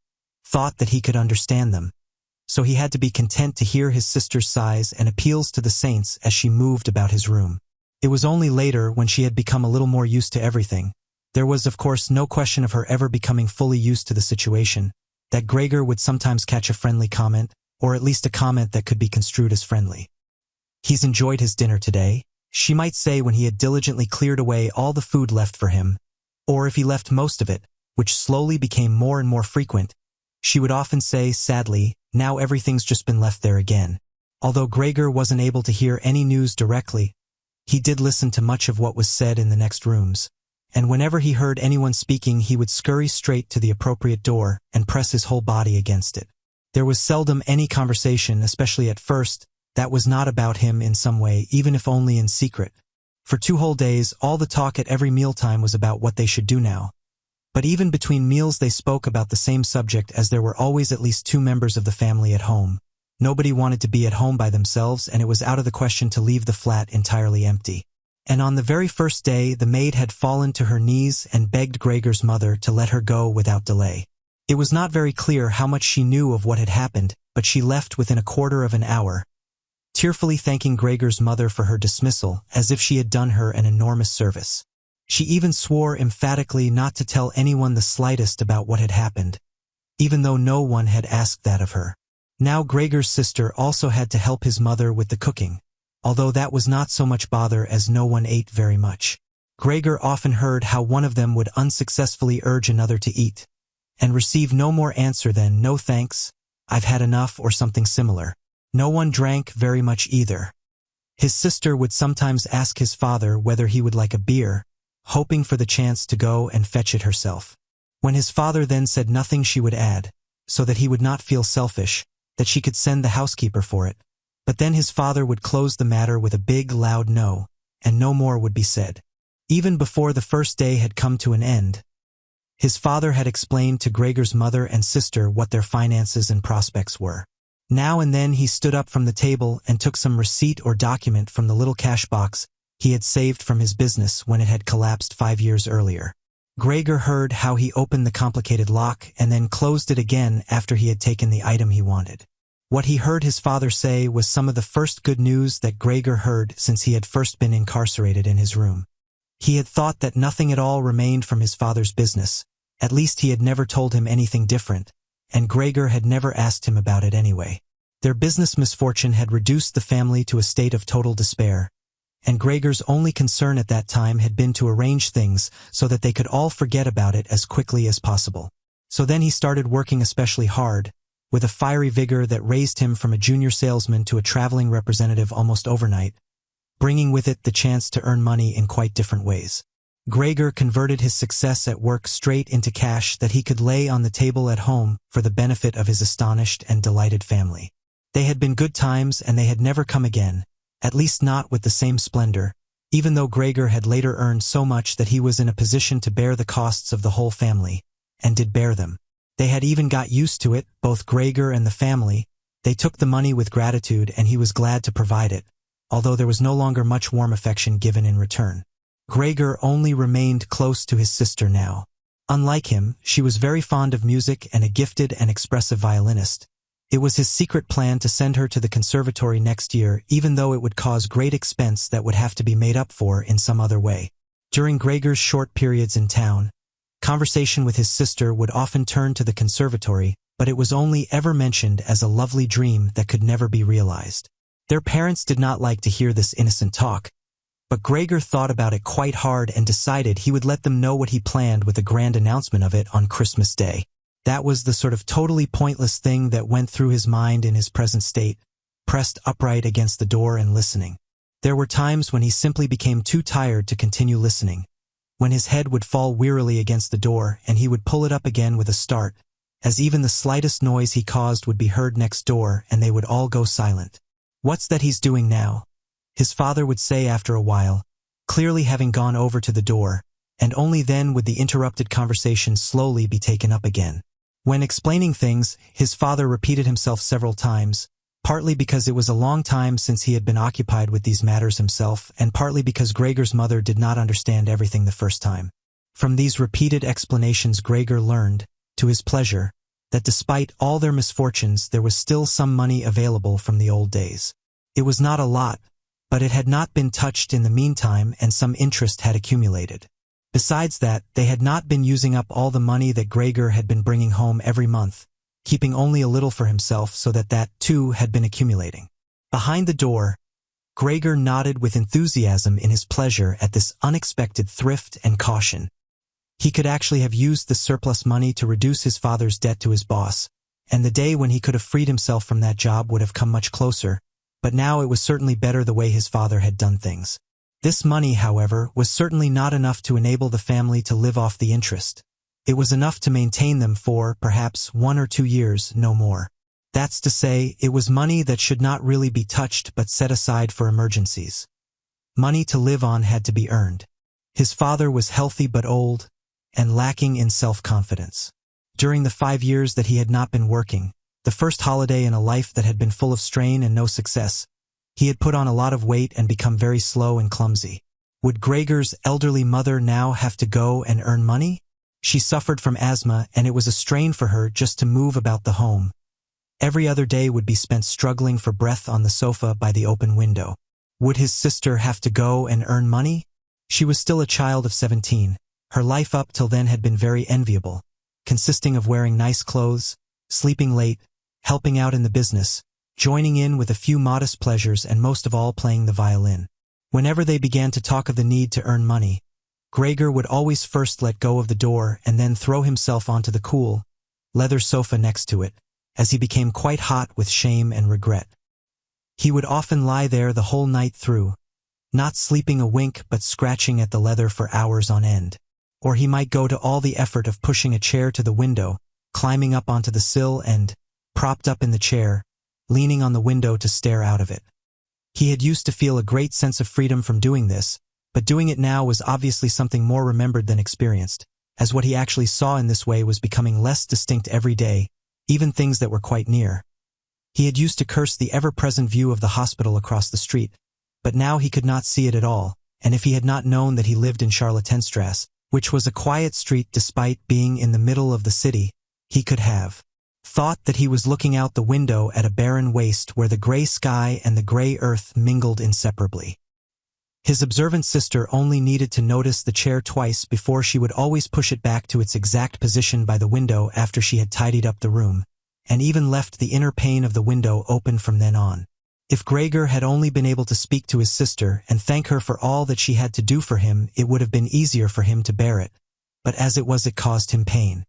Speaker 1: thought that he could understand them. So he had to be content to hear his sister's sighs and appeals to the saints as she moved about his room. It was only later, when she had become a little more used to everything, there was of course no question of her ever becoming fully used to the situation, that Gregor would sometimes catch a friendly comment, or at least a comment that could be construed as friendly. "He's enjoyed his dinner today," She might say when he had diligently cleared away all the food left for him, or if he left most of it, which slowly became more and more frequent, she would often say, sadly, now everything's just been left there again. Although Gregor wasn't able to hear any news directly, he did listen to much of what was said in the next rooms, and whenever he heard anyone speaking he would scurry straight to the appropriate door and press his whole body against it. There was seldom any conversation, especially at first, that was not about him in some way, even if only in secret. For 2 whole days, all the talk at every mealtime was about what they should do now. But even between meals they spoke about the same subject, as there were always at least 2 members of the family at home. Nobody wanted to be at home by themselves, and it was out of the question to leave the flat entirely empty. And on the very first day, the maid had fallen to her knees and begged Gregor's mother to let her go without delay. It was not very clear how much she knew of what had happened, but she left within a quarter of an hour, tearfully thanking Gregor's mother for her dismissal, as if she had done her an enormous service. She even swore emphatically not to tell anyone the slightest about what had happened, even though no one had asked that of her. Now Gregor's sister also had to help his mother with the cooking, although that was not so much bother as no one ate very much. Gregor often heard how one of them would unsuccessfully urge another to eat, and receive no more answer than, "No thanks, I've had enough," or something similar. No one drank very much either. His sister would sometimes ask his father whether he would like a beer, hoping for the chance to go and fetch it herself. When his father then said nothing, she would add, so that he would not feel selfish, that she could send the housekeeper for it. But then his father would close the matter with a big, loud no, and no more would be said. Even before the first day had come to an end, his father had explained to Gregor's mother and sister what their finances and prospects were. Now and then he stood up from the table and took some receipt or document from the little cash box he had saved from his business when it had collapsed 5 years earlier. Gregor heard how he opened the complicated lock and then closed it again after he had taken the item he wanted. What he heard his father say was some of the first good news that Gregor heard since he had first been incarcerated in his room. He had thought that nothing at all remained from his father's business. At least he had never told him anything different, and Gregor had never asked him about it anyway. Their business misfortune had reduced the family to a state of total despair, and Gregor's only concern at that time had been to arrange things so that they could all forget about it as quickly as possible. So then he started working especially hard, with a fiery vigor that raised him from a junior salesman to a traveling representative almost overnight, bringing with it the chance to earn money in quite different ways. Gregor converted his success at work straight into cash that he could lay on the table at home for the benefit of his astonished and delighted family. They had been good times, and they had never come again, at least not with the same splendor, even though Gregor had later earned so much that he was in a position to bear the costs of the whole family, and did bear them. They had even got used to it, both Gregor and the family. They took the money with gratitude, and he was glad to provide it, although there was no longer much warm affection given in return. Gregor only remained close to his sister now. Unlike him, she was very fond of music and a gifted and expressive violinist. It was his secret plan to send her to the conservatory next year, even though it would cause great expense that would have to be made up for in some other way. During Gregor's short periods in town, conversation with his sister would often turn to the conservatory, but it was only ever mentioned as a lovely dream that could never be realized. Their parents did not like to hear this innocent talk, but Gregor thought about it quite hard and decided he would let them know what he planned with a grand announcement of it on Christmas Day. That was the sort of totally pointless thing that went through his mind in his present state, pressed upright against the door and listening. There were times when he simply became too tired to continue listening, when his head would fall wearily against the door and he would pull it up again with a start, as even the slightest noise he caused would be heard next door and they would all go silent. "What's that he's doing now?" his father would say after a while, clearly having gone over to the door, and only then would the interrupted conversation slowly be taken up again. When explaining things, his father repeated himself several times, partly because it was a long time since he had been occupied with these matters himself, and partly because Gregor's mother did not understand everything the first time. From these repeated explanations Gregor learned, to his pleasure, that despite all their misfortunes there was still some money available from the old days. It was not a lot, but it had not been touched in the meantime, and some interest had accumulated. Besides that, they had not been using up all the money that Gregor had been bringing home every month, keeping only a little for himself, so that too had been accumulating. Behind the door, Gregor nodded with enthusiasm in his pleasure at this unexpected thrift and caution. He could actually have used the surplus money to reduce his father's debt to his boss, and the day when he could have freed himself from that job would have come much closer, but now it was certainly better the way his father had done things. This money, however, was certainly not enough to enable the family to live off the interest. It was enough to maintain them for, perhaps, 1 or 2 years, no more. That's to say, it was money that should not really be touched but set aside for emergencies. Money to live on had to be earned. His father was healthy but old, and lacking in self-confidence. During the 5 years that he had not been working, the first holiday in a life that had been full of strain and no success, he had put on a lot of weight and become very slow and clumsy. Would Gregor's elderly mother now have to go and earn money? She suffered from asthma, and it was a strain for her just to move about the home. Every other day would be spent struggling for breath on the sofa by the open window. Would his sister have to go and earn money? She was still a child of 17. Her life up till then had been very enviable, consisting of wearing nice clothes, sleeping late, helping out in the business, joining in with a few modest pleasures, and most of all playing the violin. Whenever they began to talk of the need to earn money, Gregor would always first let go of the door and then throw himself onto the cool, leather sofa next to it, as he became quite hot with shame and regret. He would often lie there the whole night through, not sleeping a wink but scratching at the leather for hours on end. Or he might go to all the effort of pushing a chair to the window, climbing up onto the sill and, propped up in the chair, leaning on the window to stare out of it. He had used to feel a great sense of freedom from doing this, but doing it now was obviously something more remembered than experienced, as what he actually saw in this way was becoming less distinct every day, even things that were quite near. He had used to curse the ever-present view of the hospital across the street, but now he could not see it at all, and if he had not known that he lived in Charlottenstrasse, which was a quiet street despite being in the middle of the city, he could have thought that he was looking out the window at a barren waste where the gray sky and the gray earth mingled inseparably. His observant sister only needed to notice the chair twice before she would always push it back to its exact position by the window after she had tidied up the room, and even left the inner pane of the window open from then on. If Gregor had only been able to speak to his sister and thank her for all that she had to do for him, it would have been easier for him to bear it, but as it was, it caused him pain.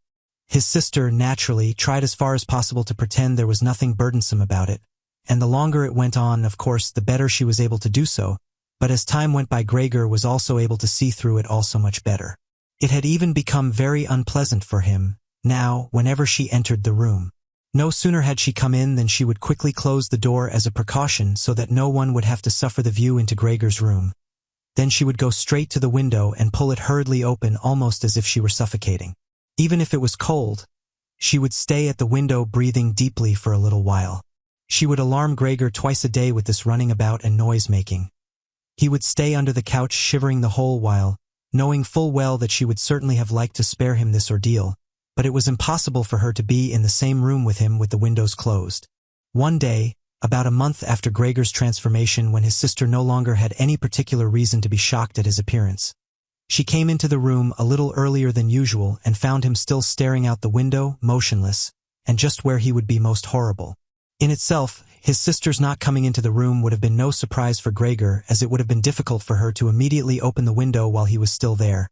Speaker 1: His sister, naturally, tried as far as possible to pretend there was nothing burdensome about it, and the longer it went on, of course, the better she was able to do so, but as time went by, Gregor was also able to see through it all so much better. It had even become very unpleasant for him, now, whenever she entered the room. No sooner had she come in than she would quickly close the door as a precaution so that no one would have to suffer the view into Gregor's room. Then she would go straight to the window and pull it hurriedly open almost as if she were suffocating. Even if it was cold, she would stay at the window breathing deeply for a little while. She would alarm Gregor twice a day with this running about and noise-making. He would stay under the couch shivering the whole while, knowing full well that she would certainly have liked to spare him this ordeal, but it was impossible for her to be in the same room with him with the windows closed. One day, about a month after Gregor's transformation, when his sister no longer had any particular reason to be shocked at his appearance, she came into the room a little earlier than usual and found him still staring out the window, motionless, and just where he would be most horrible. In itself, his sister's not coming into the room would have been no surprise for Gregor, as it would have been difficult for her to immediately open the window while he was still there.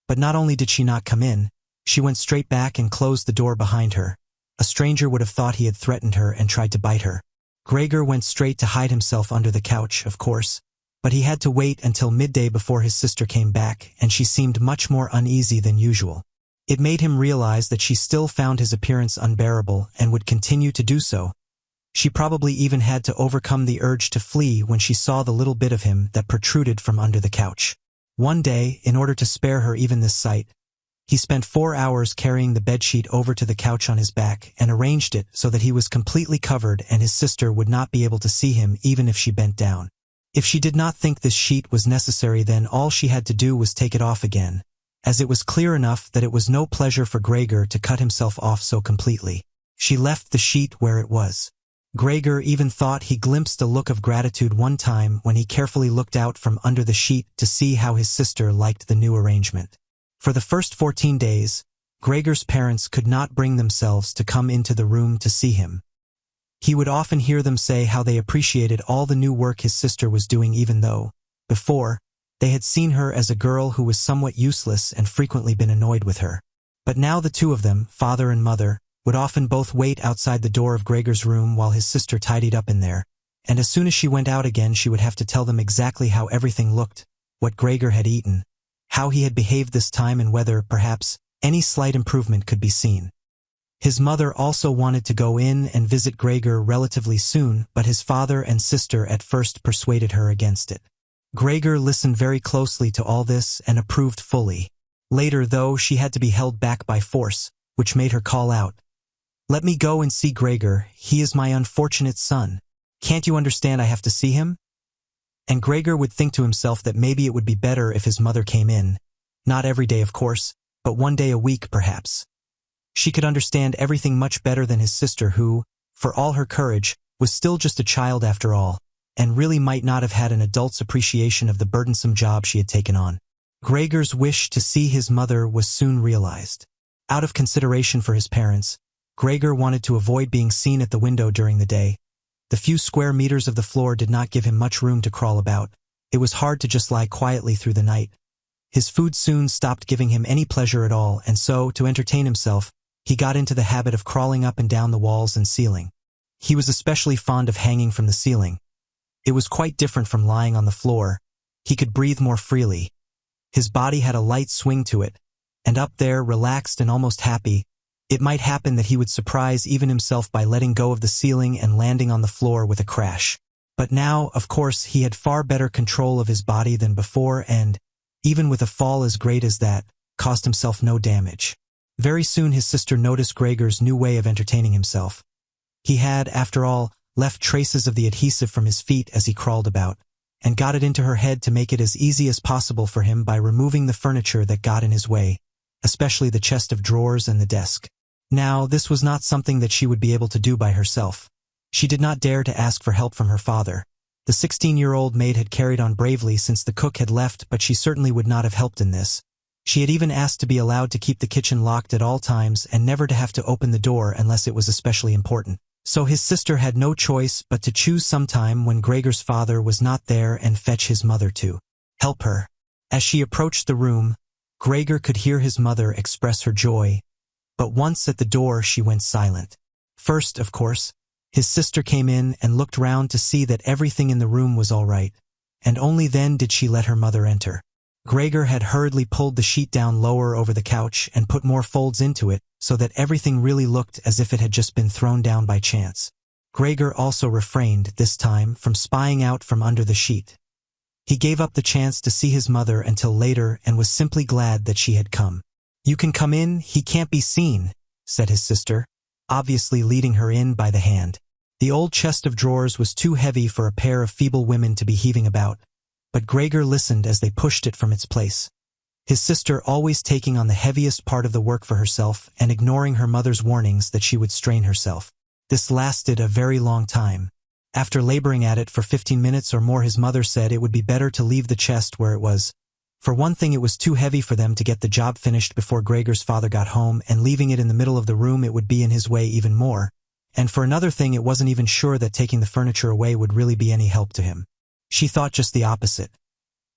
Speaker 1: But not only did she not come in, she went straight back and closed the door behind her. A stranger would have thought he had threatened her and tried to bite her. Gregor went straight to hide himself under the couch, of course, but he had to wait until midday before his sister came back, and she seemed much more uneasy than usual. It made him realize that she still found his appearance unbearable and would continue to do so. She probably even had to overcome the urge to flee when she saw the little bit of him that protruded from under the couch. One day, in order to spare her even this sight, he spent 4 hours carrying the bedsheet over to the couch on his back and arranged it so that he was completely covered and his sister would not be able to see him even if she bent down. If she did not think this sheet was necessary, then all she had to do was take it off again, as it was clear enough that it was no pleasure for Gregor to cut himself off so completely. She left the sheet where it was. Gregor even thought he glimpsed a look of gratitude one time when he carefully looked out from under the sheet to see how his sister liked the new arrangement. For the first 14 days, Gregor's parents could not bring themselves to come into the room to see him. He would often hear them say how they appreciated all the new work his sister was doing even though, before, they had seen her as a girl who was somewhat useless and frequently been annoyed with her. But now the two of them, father and mother, would often both wait outside the door of Gregor's room while his sister tidied up in there, and as soon as she went out again she would have to tell them exactly how everything looked, what Gregor had eaten, how he had behaved this time and whether, perhaps, any slight improvement could be seen. His mother also wanted to go in and visit Gregor relatively soon, but his father and sister at first persuaded her against it. Gregor listened very closely to all this and approved fully. Later, though, she had to be held back by force, which made her call out, "Let me go and see Gregor, he is my unfortunate son. Can't you understand I have to see him?" And Gregor would think to himself that maybe it would be better if his mother came in. Not every day, of course, but one day a week, perhaps. She could understand everything much better than his sister who, for all her courage, was still just a child after all, and really might not have had an adult's appreciation of the burdensome job she had taken on. Gregor's wish to see his mother was soon realized. Out of consideration for his parents, Gregor wanted to avoid being seen at the window during the day. The few square meters of the floor did not give him much room to crawl about. It was hard to just lie quietly through the night. His food soon stopped giving him any pleasure at all, and so, to entertain himself, he got into the habit of crawling up and down the walls and ceiling. He was especially fond of hanging from the ceiling. It was quite different from lying on the floor. He could breathe more freely. His body had a light swing to it, and up there, relaxed and almost happy, it might happen that he would surprise even himself by letting go of the ceiling and landing on the floor with a crash. But now, of course, he had far better control of his body than before and, even with a fall as great as that, caused himself no damage. Very soon his sister noticed Gregor's new way of entertaining himself. He had, after all, left traces of the adhesive from his feet as he crawled about, and got it into her head to make it as easy as possible for him by removing the furniture that got in his way, especially the chest of drawers and the desk. Now, this was not something that she would be able to do by herself. She did not dare to ask for help from her father. The 16-year-old maid had carried on bravely since the cook had left, but she certainly would not have helped in this. She had even asked to be allowed to keep the kitchen locked at all times and never to have to open the door unless it was especially important. So his sister had no choice but to choose some time when Gregor's father was not there and fetch his mother to help her. As she approached the room, Gregor could hear his mother express her joy, but once at the door she went silent. First, of course, his sister came in and looked round to see that everything in the room was all right, and only then did she let her mother enter. Gregor had hurriedly pulled the sheet down lower over the couch and put more folds into it so that everything really looked as if it had just been thrown down by chance. Gregor also refrained, this time, from spying out from under the sheet. He gave up the chance to see his mother until later and was simply glad that she had come. "You can come in, he can't be seen," said his sister, obviously leading her in by the hand. The old chest of drawers was too heavy for a pair of feeble women to be heaving about, but Gregor listened as they pushed it from its place. His sister always taking on the heaviest part of the work for herself and ignoring her mother's warnings that she would strain herself. This lasted a very long time. After laboring at it for 15 minutes or more, his mother said it would be better to leave the chest where it was. For one thing, it was too heavy for them to get the job finished before Gregor's father got home, and leaving it in the middle of the room it would be in his way even more. And for another thing, it wasn't even sure that taking the furniture away would really be any help to him. She thought just the opposite.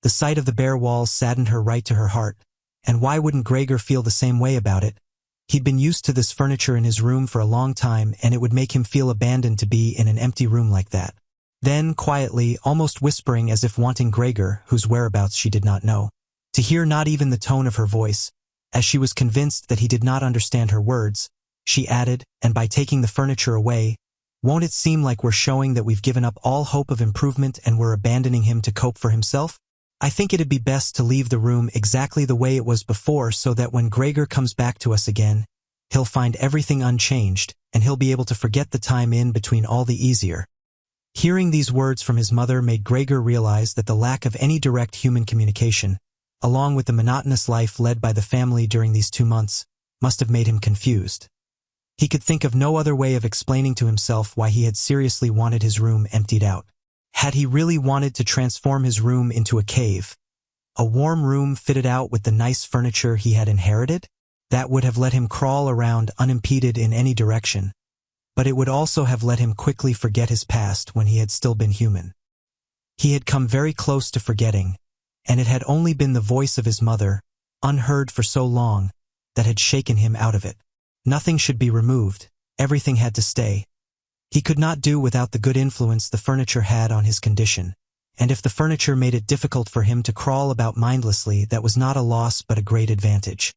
Speaker 1: The sight of the bare walls saddened her right to her heart, and why wouldn't Gregor feel the same way about it? He'd been used to this furniture in his room for a long time, and it would make him feel abandoned to be in an empty room like that. Then, quietly, almost whispering as if wanting Gregor, whose whereabouts she did not know, to hear not even the tone of her voice, as she was convinced that he did not understand her words, she added, "And by taking the furniture away, won't it seem like we're showing that we've given up all hope of improvement and we're abandoning him to cope for himself? I think it'd be best to leave the room exactly the way it was before so that when Gregor comes back to us again, he'll find everything unchanged, and he'll be able to forget the time in between all the easier." Hearing these words from his mother made Gregor realize that the lack of any direct human communication, along with the monotonous life led by the family during these 2 months, must have made him confused. He could think of no other way of explaining to himself why he had seriously wanted his room emptied out. Had he really wanted to transform his room into a cave? A warm room fitted out with the nice furniture he had inherited? That would have let him crawl around unimpeded in any direction. but it would also have let him quickly forget his past when he had still been human. He had come very close to forgetting, and it had only been the voice of his mother, unheard for so long, that had shaken him out of it. Nothing should be removed, everything had to stay. He could not do without the good influence the furniture had on his condition, and if the furniture made it difficult for him to crawl about mindlessly, that was not a loss but a great advantage.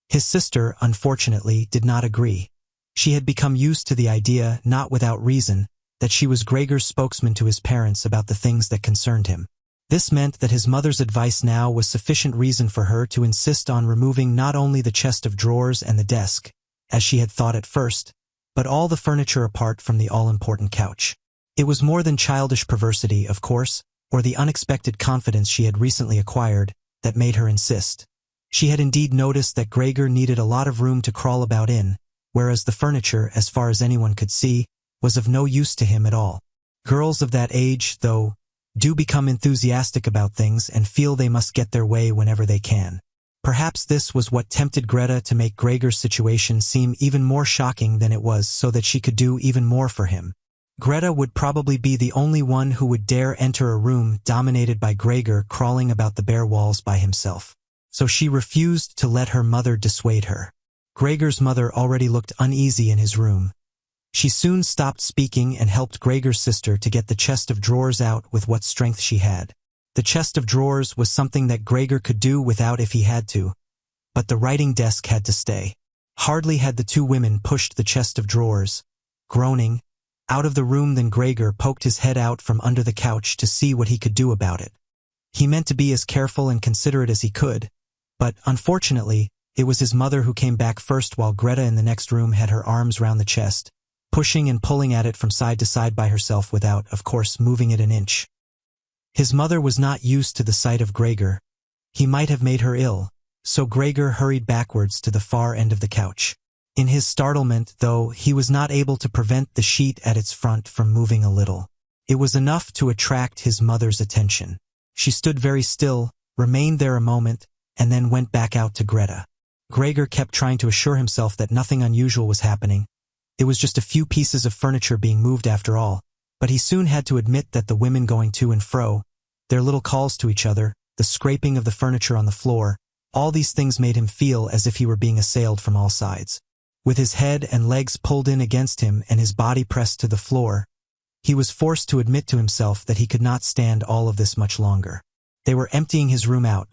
Speaker 1: His sister, unfortunately, did not agree. She had become used to the idea, not without reason, that she was Gregor's spokesman to his parents about the things that concerned him. This meant that his mother's advice now was sufficient reason for her to insist on removing not only the chest of drawers and the desk, as she had thought at first, but all the furniture apart from the all-important couch. It was more than childish perversity, of course, or the unexpected confidence she had recently acquired, that made her insist. She had indeed noticed that Gregor needed a lot of room to crawl about in, whereas the furniture, as far as anyone could see, was of no use to him at all. Girls of that age, though, do become enthusiastic about things and feel they must get their way whenever they can. Perhaps this was what tempted Greta to make Gregor's situation seem even more shocking than it was, so that she could do even more for him. Greta would probably be the only one who would dare enter a room dominated by Gregor crawling about the bare walls by himself. So she refused to let her mother dissuade her. Gregor's mother already looked uneasy in his room. She soon stopped speaking and helped Gregor's sister to get the chest of drawers out with what strength she had. The chest of drawers was something that Gregor could do without if he had to, but the writing desk had to stay. Hardly had the two women pushed the chest of drawers, groaning, out of the room than Gregor poked his head out from under the couch to see what he could do about it. He meant to be as careful and considerate as he could, but, unfortunately, it was his mother who came back first while Greta in the next room had her arms round the chest, pushing and pulling at it from side to side by herself without, of course, moving it an inch. His mother was not used to the sight of Gregor. He might have made her ill, so Gregor hurried backwards to the far end of the couch. In his startlement, though, he was not able to prevent the sheet at its front from moving a little. It was enough to attract his mother's attention. She stood very still, remained there a moment, and then went back out to Greta. Gregor kept trying to assure himself that nothing unusual was happening. It was just a few pieces of furniture being moved after all, but he soon had to admit that the women going to and fro, their little calls to each other, the scraping of the furniture on the floor, all these things made him feel as if he were being assailed from all sides. With his head and legs pulled in against him and his body pressed to the floor, he was forced to admit to himself that he could not stand all of this much longer. They were emptying his room out,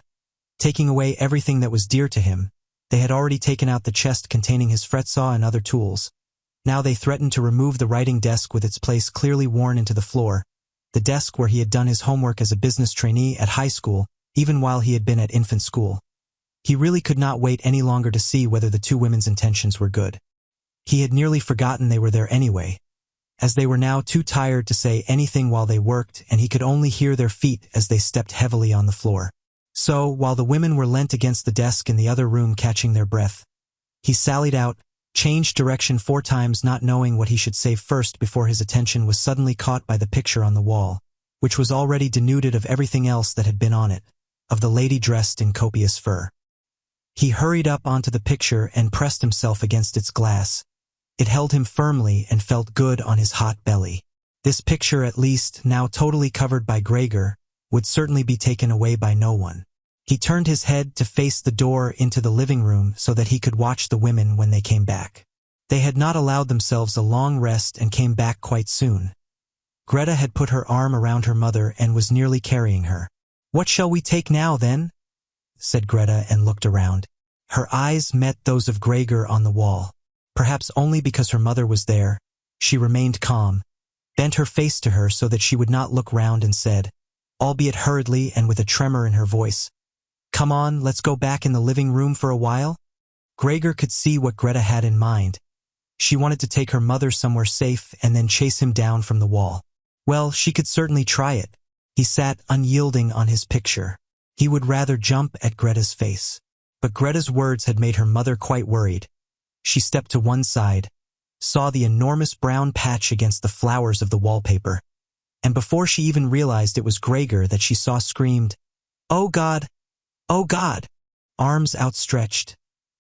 Speaker 1: taking away everything that was dear to him. They had already taken out the chest containing his fretsaw and other tools. Now they threatened to remove the writing desk with its place clearly worn into the floor, the desk where he had done his homework as a business trainee at high school, even while he had been at infant school. He really could not wait any longer to see whether the two women's intentions were good. He had nearly forgotten they were there anyway, as they were now too tired to say anything while they worked, and he could only hear their feet as they stepped heavily on the floor. So, while the women were leant against the desk in the other room catching their breath, he sallied out, changed direction 4 times, not knowing what he should say first before his attention was suddenly caught by the picture on the wall, which was already denuded of everything else that had been on it, of the lady dressed in copious fur. He hurried up onto the picture and pressed himself against its glass. It held him firmly and felt good on his hot belly. This picture, at least, now totally covered by Gregor, would certainly be taken away by no one. He turned his head to face the door into the living room so that he could watch the women when they came back. They had not allowed themselves a long rest and came back quite soon. Greta had put her arm around her mother and was nearly carrying her. "What shall we take now, then?" said Greta and looked around. Her eyes met those of Gregor on the wall. Perhaps only because her mother was there, she remained calm, bent her face to her so that she would not look round and said, albeit hurriedly and with a tremor in her voice, "Come on, let's go back in the living room for a while." Gregor could see what Greta had in mind. She wanted to take her mother somewhere safe and then chase him down from the wall. Well, she could certainly try it. He sat unyielding on his picture. He would rather jump at Greta's face. But Greta's words had made her mother quite worried. She stepped to one side, saw the enormous brown patch against the flowers of the wallpaper, and before she even realized it was Gregor that she saw, screamed, "Oh God! Oh God!" Arms outstretched,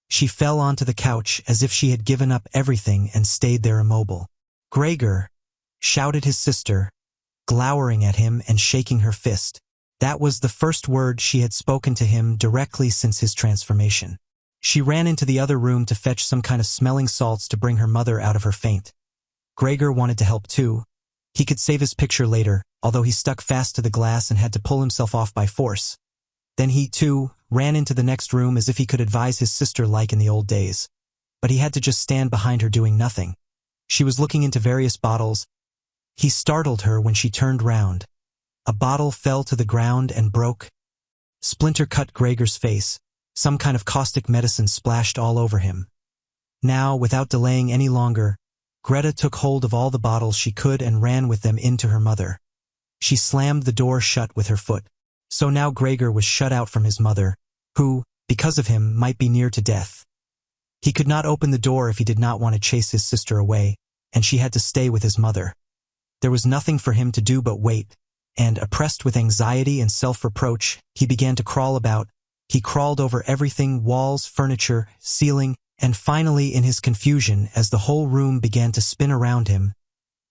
Speaker 1: She fell onto the couch as if she had given up everything and stayed there immobile. "Gregor!" shouted his sister, glowering at him and shaking her fist. That was the first word she had spoken to him directly since his transformation. She ran into the other room to fetch some kind of smelling salts to bring her mother out of her faint. Gregor wanted to help too. He could save his picture later, although he stuck fast to the glass and had to pull himself off by force. Then he, too, ran into the next room as if he could advise his sister like in the old days. But he had to just stand behind her doing nothing. She was looking into various bottles. He startled her when she turned round. A bottle fell to the ground and broke. Splinter cut Gregor's face. Some kind of caustic medicine splashed all over him. Now, without delaying any longer, Greta took hold of all the bottles she could and ran with them into her mother. She slammed the door shut with her foot. So now Gregor was shut out from his mother, who, because of him, might be near to death. He could not open the door if he did not want to chase his sister away, and she had to stay with his mother. There was nothing for him to do but wait, and, oppressed with anxiety and self-reproach, he began to crawl about. He crawled over everything, walls, furniture, ceiling, and finally, in his confusion, as the whole room began to spin around him,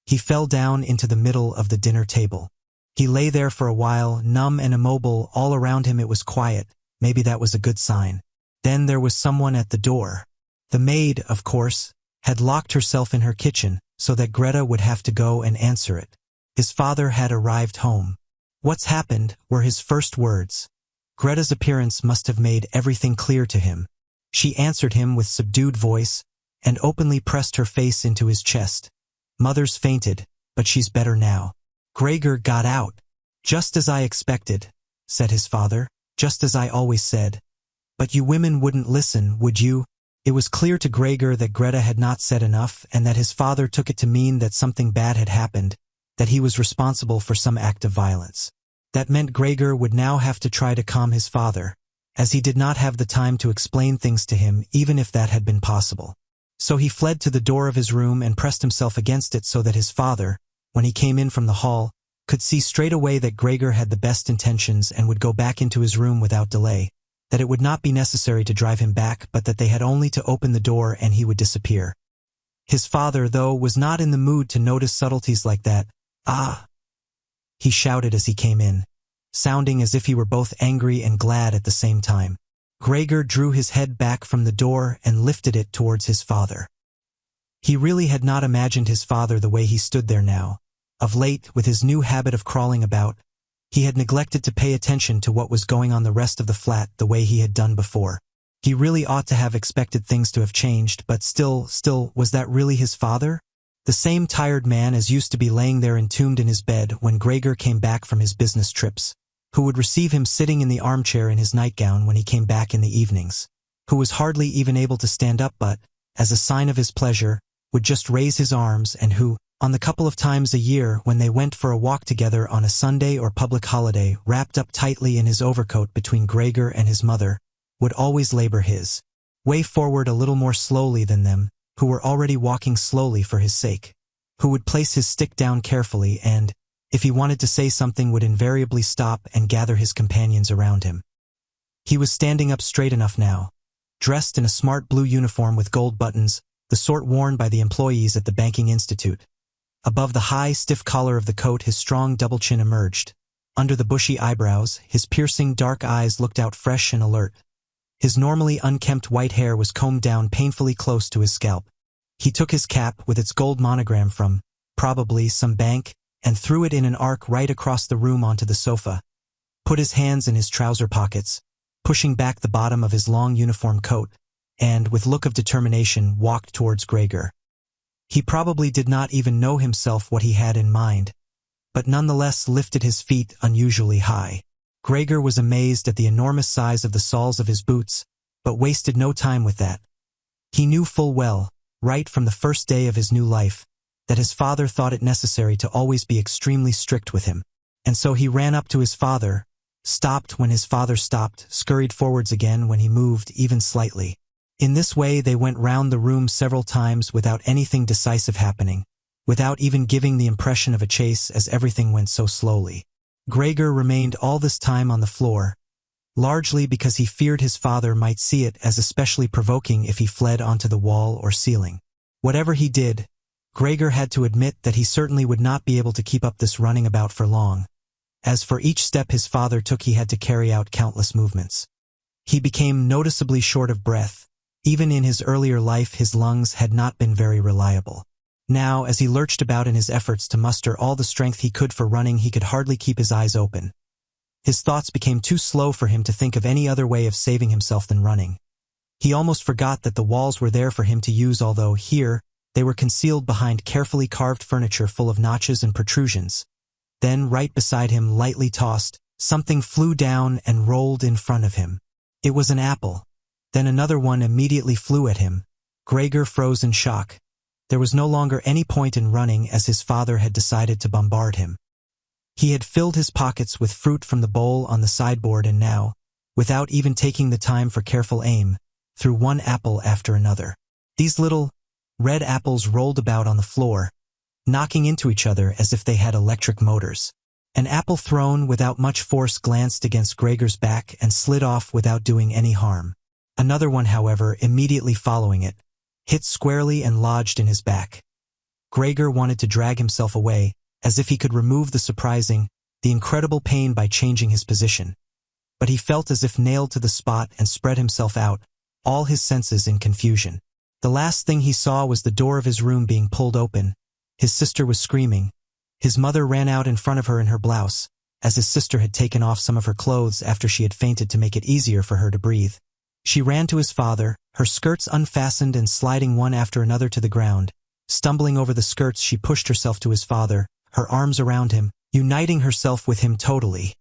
Speaker 1: he fell down into the middle of the dinner table. He lay there for a while, numb and immobile. All around him it was quiet. Maybe that was a good sign. Then there was someone at the door. The maid, of course, had locked herself in her kitchen so that Greta would have to go and answer it. His father had arrived home. "What's happened?" were his first words. Greta's appearance must have made everything clear to him. She answered him with subdued voice and openly pressed her face into his chest. "Mother's fainted, but she's better now." Gregor got out. "Just as I expected," said his father, "just as I always said. But you women wouldn't listen, would you?" It was clear to Gregor that Greta had not said enough and that his father took it to mean that something bad had happened, that he was responsible for some act of violence. That meant Gregor would now have to try to calm his father, as he did not have the time to explain things to him even if that had been possible. So he fled to the door of his room and pressed himself against it so that his father, when he came in from the hall, could see straight away that Gregor had the best intentions and would go back into his room without delay, that it would not be necessary to drive him back but that they had only to open the door and he would disappear. His father, though, was not in the mood to notice subtleties like that. "Ah!" he shouted as he came in, sounding as if he were both angry and glad at the same time. Gregor drew his head back from the door and lifted it towards his father. He really had not imagined his father the way he stood there now. Of late, with his new habit of crawling about, he had neglected to pay attention to what was going on the rest of the flat the way he had done before. He really ought to have expected things to have changed, but still, was that really his father? The same tired man as used to be laying there entombed in his bed when Gregor came back from his business trips, who would receive him sitting in the armchair in his nightgown when he came back in the evenings, who was hardly even able to stand up but, as a sign of his pleasure, would just raise his arms, and who, on the couple of times a year when they went for a walk together on a Sunday or public holiday, wrapped up tightly in his overcoat between Gregor and his mother, would always labor his way forward a little more slowly than them, who were already walking slowly for his sake, who would place his stick down carefully and, if he wanted to say something, would invariably stop and gather his companions around him. He was standing up straight enough now, dressed in a smart blue uniform with gold buttons, the sort worn by the employees at the banking institute. Above the high, stiff collar of the coat his strong double chin emerged. Under the bushy eyebrows, his piercing dark eyes looked out fresh and alert. His normally unkempt white hair was combed down painfully close to his scalp. He took his cap, with its gold monogram from, probably, some bank, and threw it in an arc right across the room onto the sofa, put his hands in his trouser pockets, pushing back the bottom of his long uniform coat, and, with look of determination, walked towards Gregor. He probably did not even know himself what he had in mind, but nonetheless lifted his feet unusually high. Gregor was amazed at the enormous size of the soles of his boots, but wasted no time with that. He knew full well, right from the first day of his new life, that his father thought it necessary to always be extremely strict with him, and so he ran up to his father, stopped when his father stopped, scurried forwards again when he moved even slightly. In this way they went round the room several times without anything decisive happening, without even giving the impression of a chase as everything went so slowly. Gregor remained all this time on the floor, largely because he feared his father might see it as especially provoking if he fled onto the wall or ceiling. Whatever he did, Gregor had to admit that he certainly would not be able to keep up this running about for long. As for each step his father took, he had to carry out countless movements. He became noticeably short of breath. Even in his earlier life, his lungs had not been very reliable. Now, as he lurched about in his efforts to muster all the strength he could for running, he could hardly keep his eyes open. His thoughts became too slow for him to think of any other way of saving himself than running. He almost forgot that the walls were there for him to use, although here, they were concealed behind carefully carved furniture full of notches and protrusions. Then, right beside him, lightly tossed, something flew down and rolled in front of him. It was an apple. Then another one immediately flew at him. Gregor froze in shock. There was no longer any point in running, as his father had decided to bombard him. He had filled his pockets with fruit from the bowl on the sideboard and now, without even taking the time for careful aim, threw one apple after another. These little, red apples rolled about on the floor, knocking into each other as if they had electric motors. An apple thrown without much force glanced against Gregor's back and slid off without doing any harm. Another one, however, immediately following it, hit squarely and lodged in his back. Gregor wanted to drag himself away, as if he could remove the incredible pain by changing his position. But he felt as if nailed to the spot and spread himself out, all his senses in confusion. The last thing he saw was the door of his room being pulled open. His sister was screaming. His mother ran out in front of her in her blouse, as his sister had taken off some of her clothes after she had fainted to make it easier for her to breathe. She ran to his father, her skirts unfastened and sliding one after another to the ground. Stumbling over the skirts, she pushed herself to his father, her arms around him, uniting herself with him totally.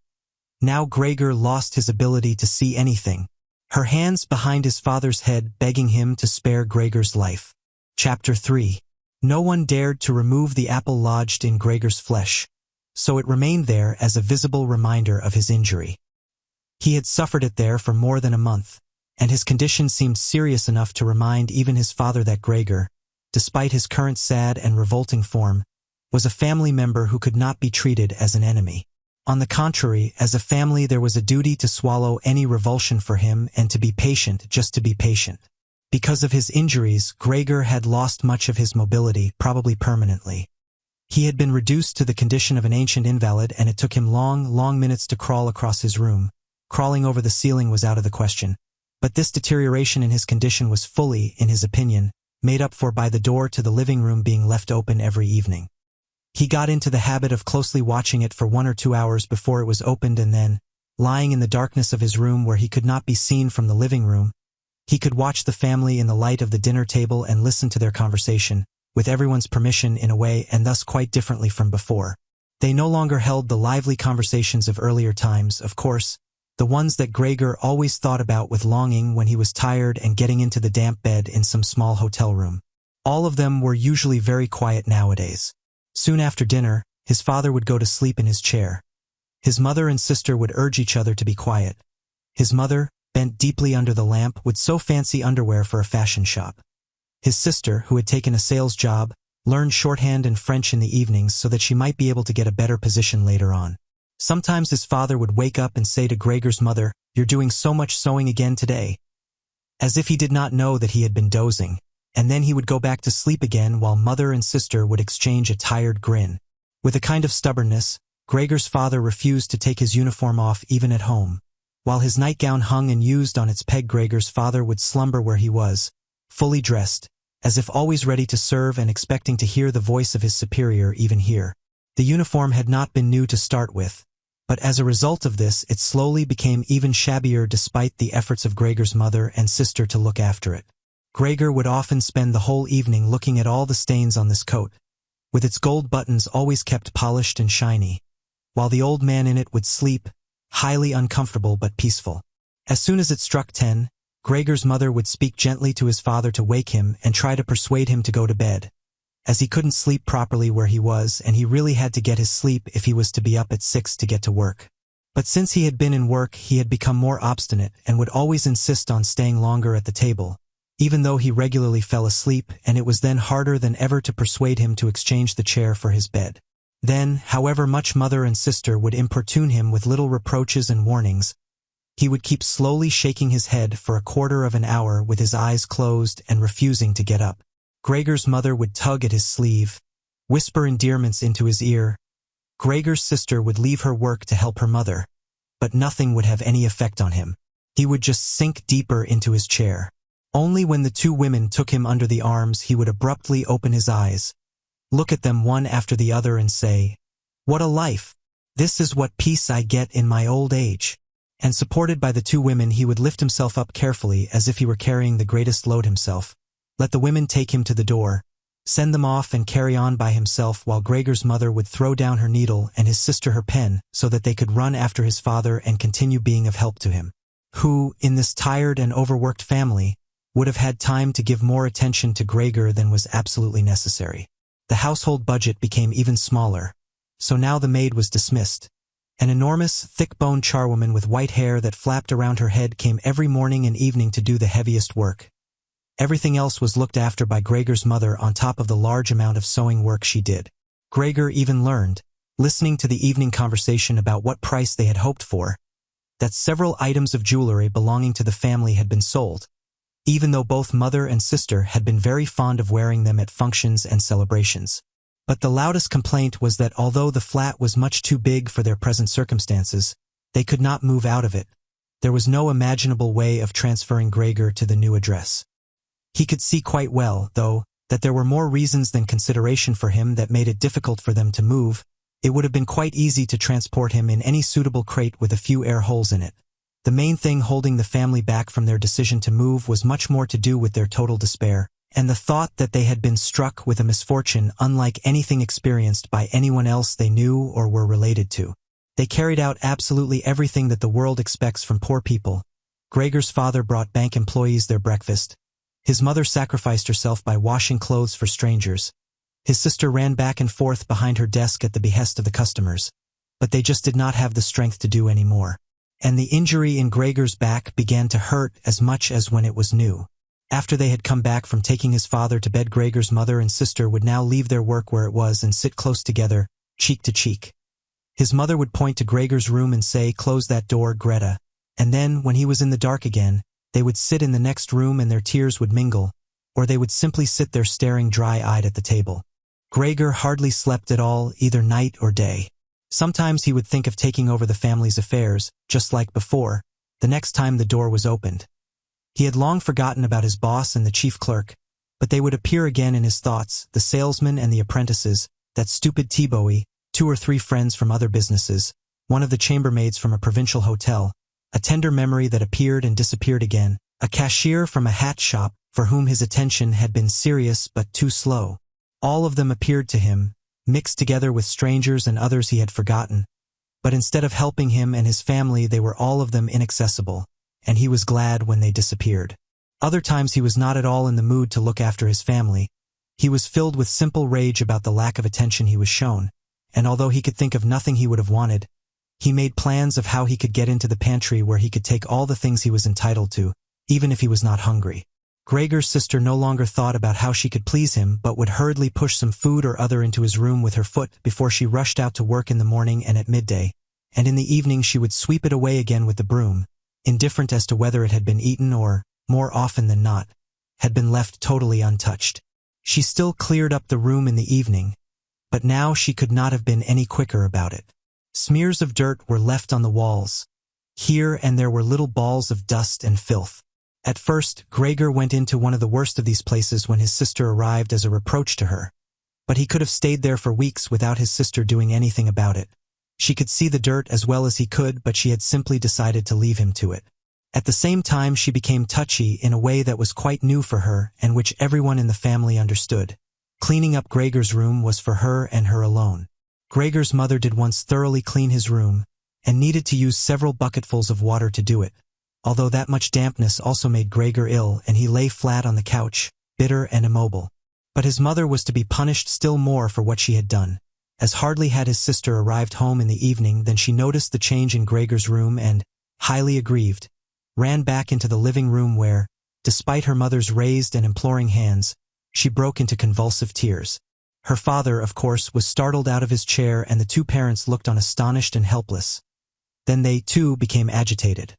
Speaker 1: Now Gregor lost his ability to see anything. Her hands behind his father's head, begging him to spare Gregor's life. Chapter 3. No one dared to remove the apple lodged in Gregor's flesh, so it remained there as a visible reminder of his injury. He had suffered it there for more than a month, and his condition seemed serious enough to remind even his father that Gregor, despite his current sad and revolting form, was a family member who could not be treated as an enemy. On the contrary, as a family there was a duty to swallow any revulsion for him and to be patient, just to be patient. Because of his injuries, Gregor had lost much of his mobility, probably permanently. He had been reduced to the condition of an ancient invalid, and it took him long minutes to crawl across his room. Crawling over the ceiling was out of the question. But this deterioration in his condition was fully, in his opinion, made up for by the door to the living room being left open every evening. He got into the habit of closely watching it for 1 or 2 hours before it was opened, and then, lying in the darkness of his room where he could not be seen from the living room, he could watch the family in the light of the dinner table and listen to their conversation, with everyone's permission in a way, and thus quite differently from before. They no longer held the lively conversations of earlier times, of course, the ones that Gregor always thought about with longing when he was tired and getting into the damp bed in some small hotel room. All of them were usually very quiet nowadays. Soon after dinner, his father would go to sleep in his chair. His mother and sister would urge each other to be quiet. His mother, bent deeply under the lamp, would sew fancy underwear for a fashion shop. His sister, who had taken a sales job, learned shorthand and French in the evenings so that she might be able to get a better position later on. Sometimes his father would wake up and say to Gregor's mother, "You're doing so much sewing again today," as if he did not know that he had been dozing, and then he would go back to sleep again while mother and sister would exchange a tired grin. With a kind of stubbornness, Gregor's father refused to take his uniform off even at home. While his nightgown hung and used on its peg, Gregor's father would slumber where he was, fully dressed, as if always ready to serve and expecting to hear the voice of his superior even here. The uniform had not been new to start with, but as a result of this it slowly became even shabbier despite the efforts of Gregor's mother and sister to look after it. Gregor would often spend the whole evening looking at all the stains on this coat, with its gold buttons always kept polished and shiny, while the old man in it would sleep, highly uncomfortable but peaceful. As soon as it struck 10, Gregor's mother would speak gently to his father to wake him and try to persuade him to go to bed, as he couldn't sleep properly where he was and he really had to get his sleep if he was to be up at 6 to get to work. But since he had been in work, he had become more obstinate and would always insist on staying longer at the table, even though he regularly fell asleep, and it was then harder than ever to persuade him to exchange the chair for his bed. Then, however much mother and sister would importune him with little reproaches and warnings, He would keep slowly shaking his head for a quarter of an hour with his eyes closed and refusing to get up. Gregor's mother would tug at his sleeve, whisper endearments into his ear. Gregor's sister would leave her work to help her mother, but nothing would have any effect on him. He would just sink deeper into his chair. Only when the two women took him under the arms he would abruptly open his eyes, look at them one after the other and say, "What a life! This is what peace I get in my old age." And supported by the two women he would lift himself up carefully as if he were carrying the greatest load himself, let the women take him to the door, send them off and carry on by himself while Gregor's mother would throw down her needle and his sister her pen so that they could run after his father and continue being of help to him, who, in this tired and overworked family, would have had time to give more attention to Gregor than was absolutely necessary. The household budget became even smaller, so now the maid was dismissed. An enormous, thick-boned charwoman with white hair that flapped around her head came every morning and evening to do the heaviest work. Everything else was looked after by Gregor's mother on top of the large amount of sewing work she did. Gregor even learned, listening to the evening conversation about what price they had hoped for, that several items of jewelry belonging to the family had been sold, even though both mother and sister had been very fond of wearing them at functions and celebrations. But the loudest complaint was that although the flat was much too big for their present circumstances, they could not move out of it. There was no imaginable way of transferring Gregor to the new address. He could see quite well, though, that there were more reasons than consideration for him that made it difficult for them to move. It would have been quite easy to transport him in any suitable crate with a few air holes in it. The main thing holding the family back from their decision to move was much more to do with their total despair, and the thought that they had been struck with a misfortune unlike anything experienced by anyone else they knew or were related to. They carried out absolutely everything that the world expects from poor people. Gregor's father brought bank employees their breakfast. His mother sacrificed herself by washing clothes for strangers. His sister ran back and forth behind her desk at the behest of the customers, but they just did not have the strength to do any more. And the injury in Gregor's back began to hurt as much as when it was new. After they had come back from taking his father to bed, Gregor's mother and sister would now leave their work where it was and sit close together, cheek to cheek. His mother would point to Gregor's room and say, "Close that door, Greta." And then, when he was in the dark again, they would sit in the next room and their tears would mingle, or they would simply sit there staring dry-eyed at the table. Gregor hardly slept at all, either night or day. Sometimes he would think of taking over the family's affairs, just like before, the next time the door was opened. He had long forgotten about his boss and the chief clerk, but they would appear again in his thoughts, the salesman and the apprentices, that stupid Thibaut, 2 or 3 friends from other businesses, one of the chambermaids from a provincial hotel, a tender memory that appeared and disappeared again, a cashier from a hat shop for whom his attention had been serious but too slow. All of them appeared to him, mixed together with strangers and others he had forgotten, but instead of helping him and his family they were all of them inaccessible, and he was glad when they disappeared. Other times he was not at all in the mood to look after his family. He was filled with simple rage about the lack of attention he was shown, and although he could think of nothing he would have wanted, he made plans of how he could get into the pantry where he could take all the things he was entitled to, even if he was not hungry. Gregor's sister no longer thought about how she could please him but would hurriedly push some food or other into his room with her foot before she rushed out to work in the morning and at midday, and in the evening she would sweep it away again with the broom, indifferent as to whether it had been eaten or, more often than not, had been left totally untouched. She still cleared up the room in the evening, but now she could not have been any quicker about it. Smears of dirt were left on the walls. Here and there were little balls of dust and filth. At first, Gregor went into one of the worst of these places when his sister arrived as a reproach to her, but he could have stayed there for weeks without his sister doing anything about it. She could see the dirt as well as he could, but she had simply decided to leave him to it. At the same time, she became touchy in a way that was quite new for her and which everyone in the family understood. Cleaning up Gregor's room was for her and her alone. Gregor's mother did once thoroughly clean his room and needed to use several bucketfuls of water to do it, although that much dampness also made Gregor ill and he lay flat on the couch, bitter and immobile. But his mother was to be punished still more for what she had done, as hardly had his sister arrived home in the evening than she noticed the change in Gregor's room and, highly aggrieved, ran back into the living room where, despite her mother's raised and imploring hands, she broke into convulsive tears. Her father, of course, was startled out of his chair and the two parents looked on astonished and helpless. Then they, too, became agitated.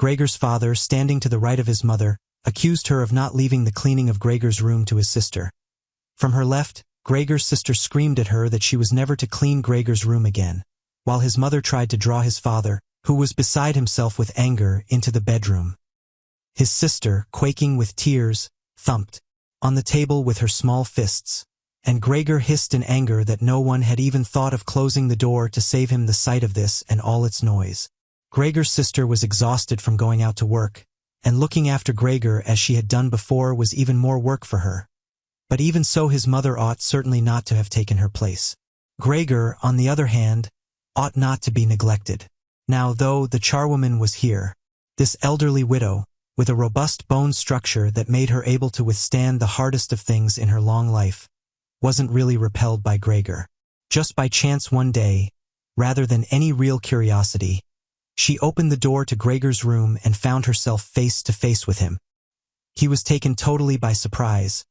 Speaker 1: Gregor's father, standing to the right of his mother, accused her of not leaving the cleaning of Gregor's room to his sister. From her left, Gregor's sister screamed at her that she was never to clean Gregor's room again, while his mother tried to draw his father, who was beside himself with anger, into the bedroom. His sister, quaking with tears, thumped on the table with her small fists, and Gregor hissed in anger that no one had even thought of closing the door to save him the sight of this and all its noise. Gregor's sister was exhausted from going out to work, and looking after Gregor as she had done before was even more work for her. But even so, his mother ought certainly not to have taken her place. Gregor, on the other hand, ought not to be neglected. Now, though the charwoman was here, this elderly widow, with a robust bone structure that made her able to withstand the hardest of things in her long life, wasn't really repelled by Gregor. Just by chance one day, rather than any real curiosity, she opened the door to Gregor's room and found herself face to face with him. He was taken totally by surprise.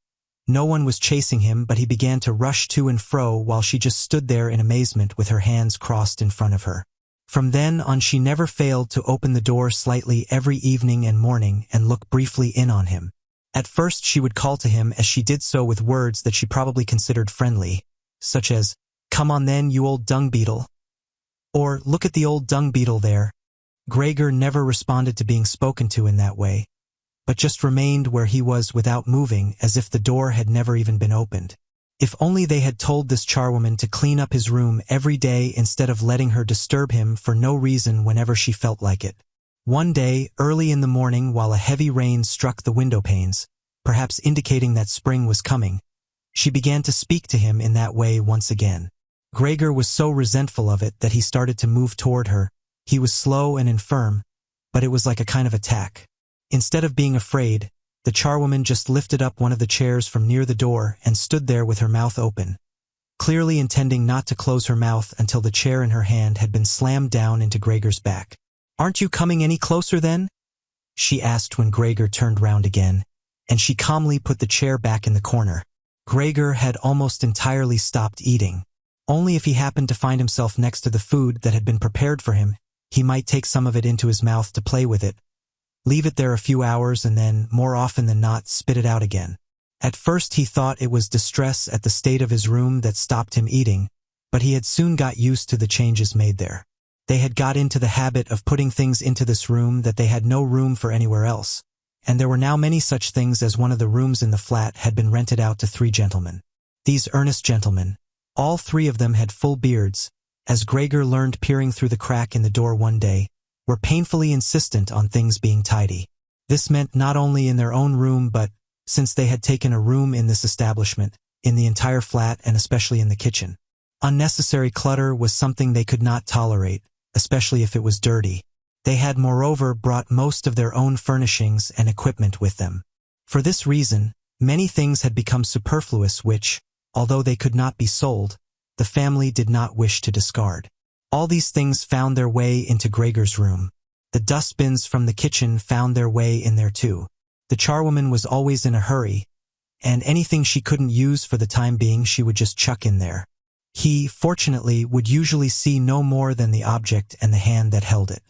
Speaker 1: No one was chasing him, but he began to rush to and fro while she just stood there in amazement with her hands crossed in front of her. From then on, she never failed to open the door slightly every evening and morning and look briefly in on him. At first she would call to him as she did so with words that she probably considered friendly, such as, "Come on then, you old dung beetle," or "Look at the old dung beetle there." Gregor never responded to being spoken to in that way, but just remained where he was without moving, as if the door had never even been opened. If only they had told this charwoman to clean up his room every day instead of letting her disturb him for no reason whenever she felt like it. One day, early in the morning, while a heavy rain struck the window panes, perhaps indicating that spring was coming, she began to speak to him in that way once again. Gregor was so resentful of it that he started to move toward her. He was slow and infirm, but it was like a kind of attack. Instead of being afraid, the charwoman just lifted up one of the chairs from near the door and stood there with her mouth open, clearly intending not to close her mouth until the chair in her hand had been slammed down into Gregor's back. "Aren't you coming any closer then?" she asked when Gregor turned round again, and she calmly put the chair back in the corner. Gregor had almost entirely stopped eating. Only if he happened to find himself next to the food that had been prepared for him, he might take some of it into his mouth to play with it, leave it there a few hours, and then, more often than not, spit it out again. At first he thought it was distress at the state of his room that stopped him eating, but he had soon got used to the changes made there. They had got into the habit of putting things into this room that they had no room for anywhere else, and there were now many such things, as one of the rooms in the flat had been rented out to 3 gentlemen. These earnest gentlemen, all 3 of them had full beards, as Gregor learned peering through the crack in the door one day, were painfully insistent on things being tidy. This meant not only in their own room but, since they had taken a room in this establishment, in the entire flat and especially in the kitchen. Unnecessary clutter was something they could not tolerate, especially if it was dirty. They had moreover brought most of their own furnishings and equipment with them. For this reason, many things had become superfluous which, although they could not be sold, the family did not wish to discard. All these things found their way into Gregor's room. The dustbins from the kitchen found their way in there too. The charwoman was always in a hurry, and anything she couldn't use for the time being she would just chuck in there. He, fortunately, would usually see no more than the object and the hand that held it.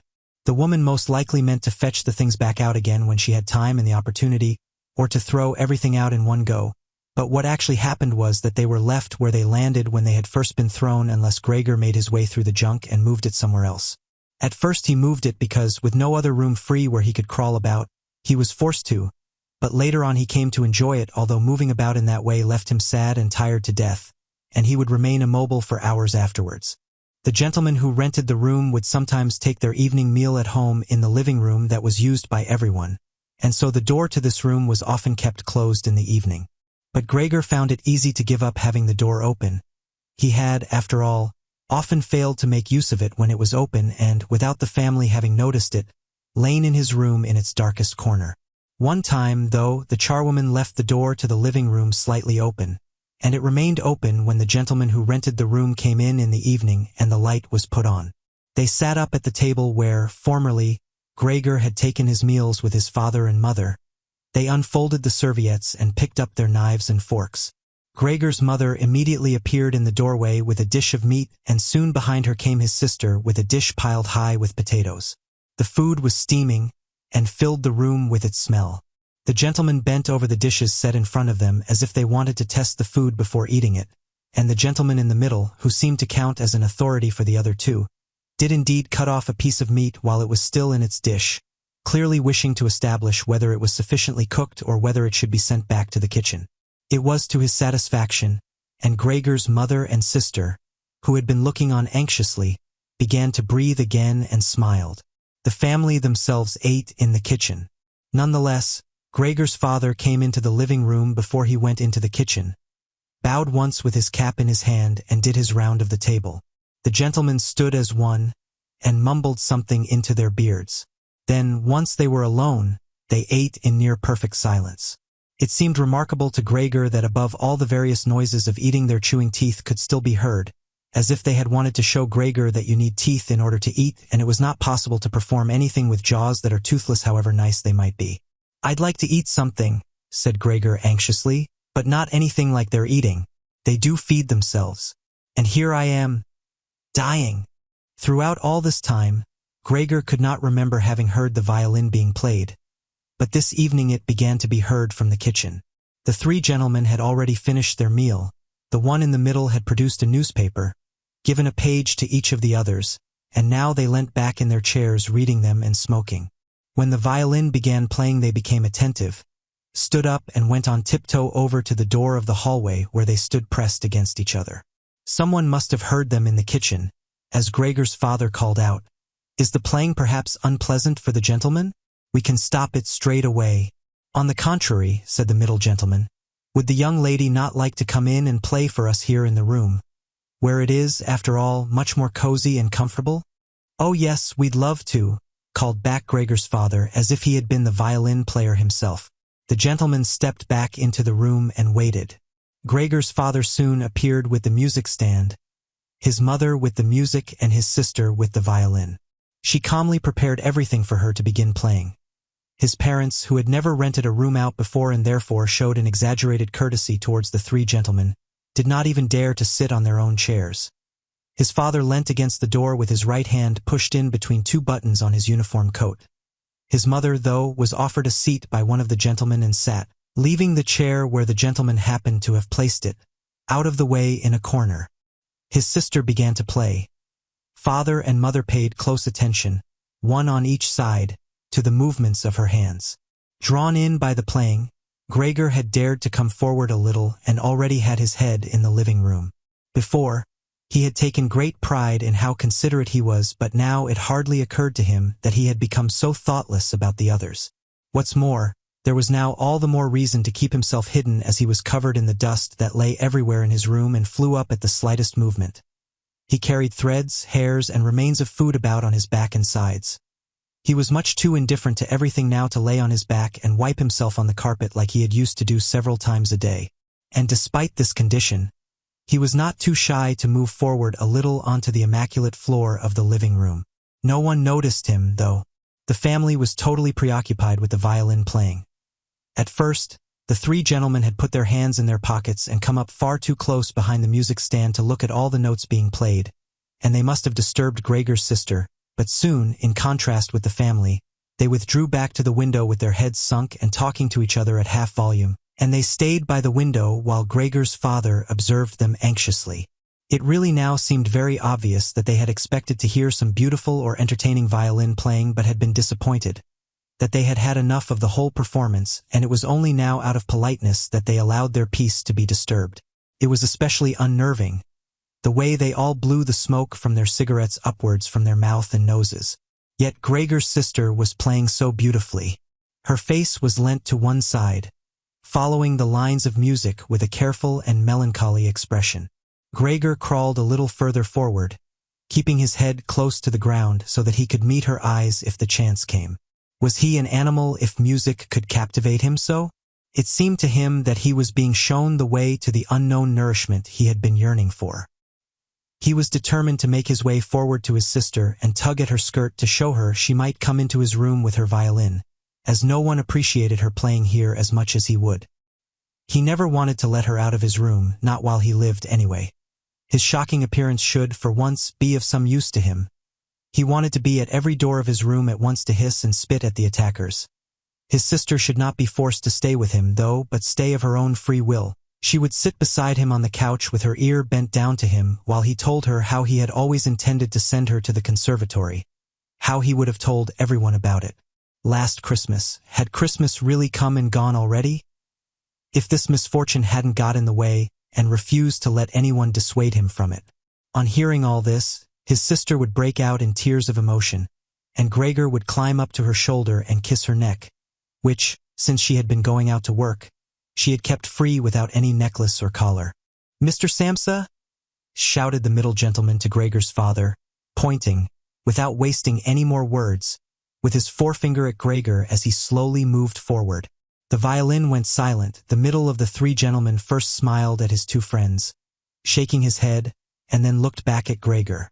Speaker 1: The woman most likely meant to fetch the things back out again when she had time and the opportunity, or to throw everything out in one go. But what actually happened was that they were left where they landed when they had first been thrown, unless Gregor made his way through the junk and moved it somewhere else. At first he moved it because, with no other room free where he could crawl about, he was forced to, but later on he came to enjoy it, although moving about in that way left him sad and tired to death, and he would remain immobile for hours afterwards. The gentleman who rented the room would sometimes take their evening meal at home in the living room that was used by everyone, and so the door to this room was often kept closed in the evening. But Gregor found it easy to give up having the door open. He had, after all, often failed to make use of it when it was open and, without the family having noticed it, lain in his room in its darkest corner. One time, though, the charwoman left the door to the living room slightly open, and it remained open when the gentleman who rented the room came in the evening and the light was put on. They sat up at the table where, formerly, Gregor had taken his meals with his father and mother. They unfolded the serviettes and picked up their knives and forks. Gregor's mother immediately appeared in the doorway with a dish of meat, and soon behind her came his sister with a dish piled high with potatoes. The food was steaming, and filled the room with its smell. The gentleman bent over the dishes set in front of them as if they wanted to test the food before eating it, and the gentleman in the middle, who seemed to count as an authority for the other two, did indeed cut off a piece of meat while it was still in its dish, clearly wishing to establish whether it was sufficiently cooked or whether it should be sent back to the kitchen. It was to his satisfaction, and Gregor's mother and sister, who had been looking on anxiously, began to breathe again and smiled. The family themselves ate in the kitchen. Nonetheless, Gregor's father came into the living room before he went into the kitchen, bowed once with his cap in his hand and did his round of the table. The gentlemen stood as one, and mumbled something into their beards. Then, once they were alone, they ate in near-perfect silence. It seemed remarkable to Gregor that above all the various noises of eating their chewing teeth could still be heard, as if they had wanted to show Gregor that you need teeth in order to eat, and it was not possible to perform anything with jaws that are toothless however nice they might be. "I'd like to eat something," said Gregor anxiously, "but not anything like they're eating. They do feed themselves. And here I am, dying." Throughout all this time, Gregor could not remember having heard the violin being played, but this evening it began to be heard from the kitchen. The three gentlemen had already finished their meal. The one in the middle had produced a newspaper, given a page to each of the others, and now they leant back in their chairs reading them and smoking. When the violin began playing they became attentive, stood up and went on tiptoe over to the door of the hallway where they stood pressed against each other. Someone must have heard them in the kitchen, as Gregor's father called out, "Is the playing perhaps unpleasant for the gentleman? We can stop it straight away." "On the contrary," said the middle gentleman, "would the young lady not like to come in and play for us here in the room, where it is, after all, much more cozy and comfortable?" "Oh yes, we'd love to," called back Gregor's father as if he had been the violin player himself. The gentleman stepped back into the room and waited. Gregor's father soon appeared with the music stand, his mother with the music and his sister with the violin. She calmly prepared everything for her to begin playing. His parents, who had never rented a room out before and therefore showed an exaggerated courtesy towards the three gentlemen, did not even dare to sit on their own chairs. His father leant against the door with his right hand pushed in between two buttons on his uniform coat. His mother, though, was offered a seat by one of the gentlemen and sat, leaving the chair where the gentleman happened to have placed it, out of the way in a corner. His sister began to play. Father and mother paid close attention, one on each side, to the movements of her hands. Drawn in by the playing, Gregor had dared to come forward a little and already had his head in the living room. Before, he had taken great pride in how considerate he was, but now it hardly occurred to him that he had become so thoughtless about the others. What's more, there was now all the more reason to keep himself hidden as he was covered in the dust that lay everywhere in his room and flew up at the slightest movement. He carried threads, hairs, and remains of food about on his back and sides. He was much too indifferent to everything now to lay on his back and wipe himself on the carpet like he had used to do several times a day. And despite this condition, he was not too shy to move forward a little onto the immaculate floor of the living room. No one noticed him, though. The family was totally preoccupied with the violin playing. At first, the three gentlemen had put their hands in their pockets and come up far too close behind the music stand to look at all the notes being played, and they must have disturbed Gregor's sister, but soon, in contrast with the family, they withdrew back to the window with their heads sunk and talking to each other at half volume, and they stayed by the window while Gregor's father observed them anxiously. It really now seemed very obvious that they had expected to hear some beautiful or entertaining violin playing but had been disappointed, that they had had enough of the whole performance, and it was only now out of politeness that they allowed their peace to be disturbed. It was especially unnerving, the way they all blew the smoke from their cigarettes upwards from their mouth and noses. Yet Gregor's sister was playing so beautifully. Her face was leant to one side, following the lines of music with a careful and melancholy expression. Gregor crawled a little further forward, keeping his head close to the ground so that he could meet her eyes if the chance came. Was he an animal if music could captivate him so? It seemed to him that he was being shown the way to the unknown nourishment he had been yearning for. He was determined to make his way forward to his sister and tug at her skirt to show her she might come into his room with her violin, as no one appreciated her playing here as much as he would. He never wanted to let her out of his room, not while he lived anyway. His shocking appearance should, for once, be of some use to him. He wanted to be at every door of his room at once to hiss and spit at the attackers. His sister should not be forced to stay with him, though, but stay of her own free will. She would sit beside him on the couch with her ear bent down to him while he told her how he had always intended to send her to the conservatory, how he would have told everyone about it. Last Christmas, had Christmas really come and gone already? If this misfortune hadn't got in the way and refused to let anyone dissuade him from it. On hearing all this, his sister would break out in tears of emotion, and Gregor would climb up to her shoulder and kiss her neck, which, since she had been going out to work, she had kept free without any necklace or collar. "Mr. Samsa?" shouted the middle gentleman to Gregor's father, pointing, without wasting any more words, with his forefinger at Gregor as he slowly moved forward. The violin went silent. The middle of the three gentlemen first smiled at his two friends, shaking his head, and then looked back at Gregor.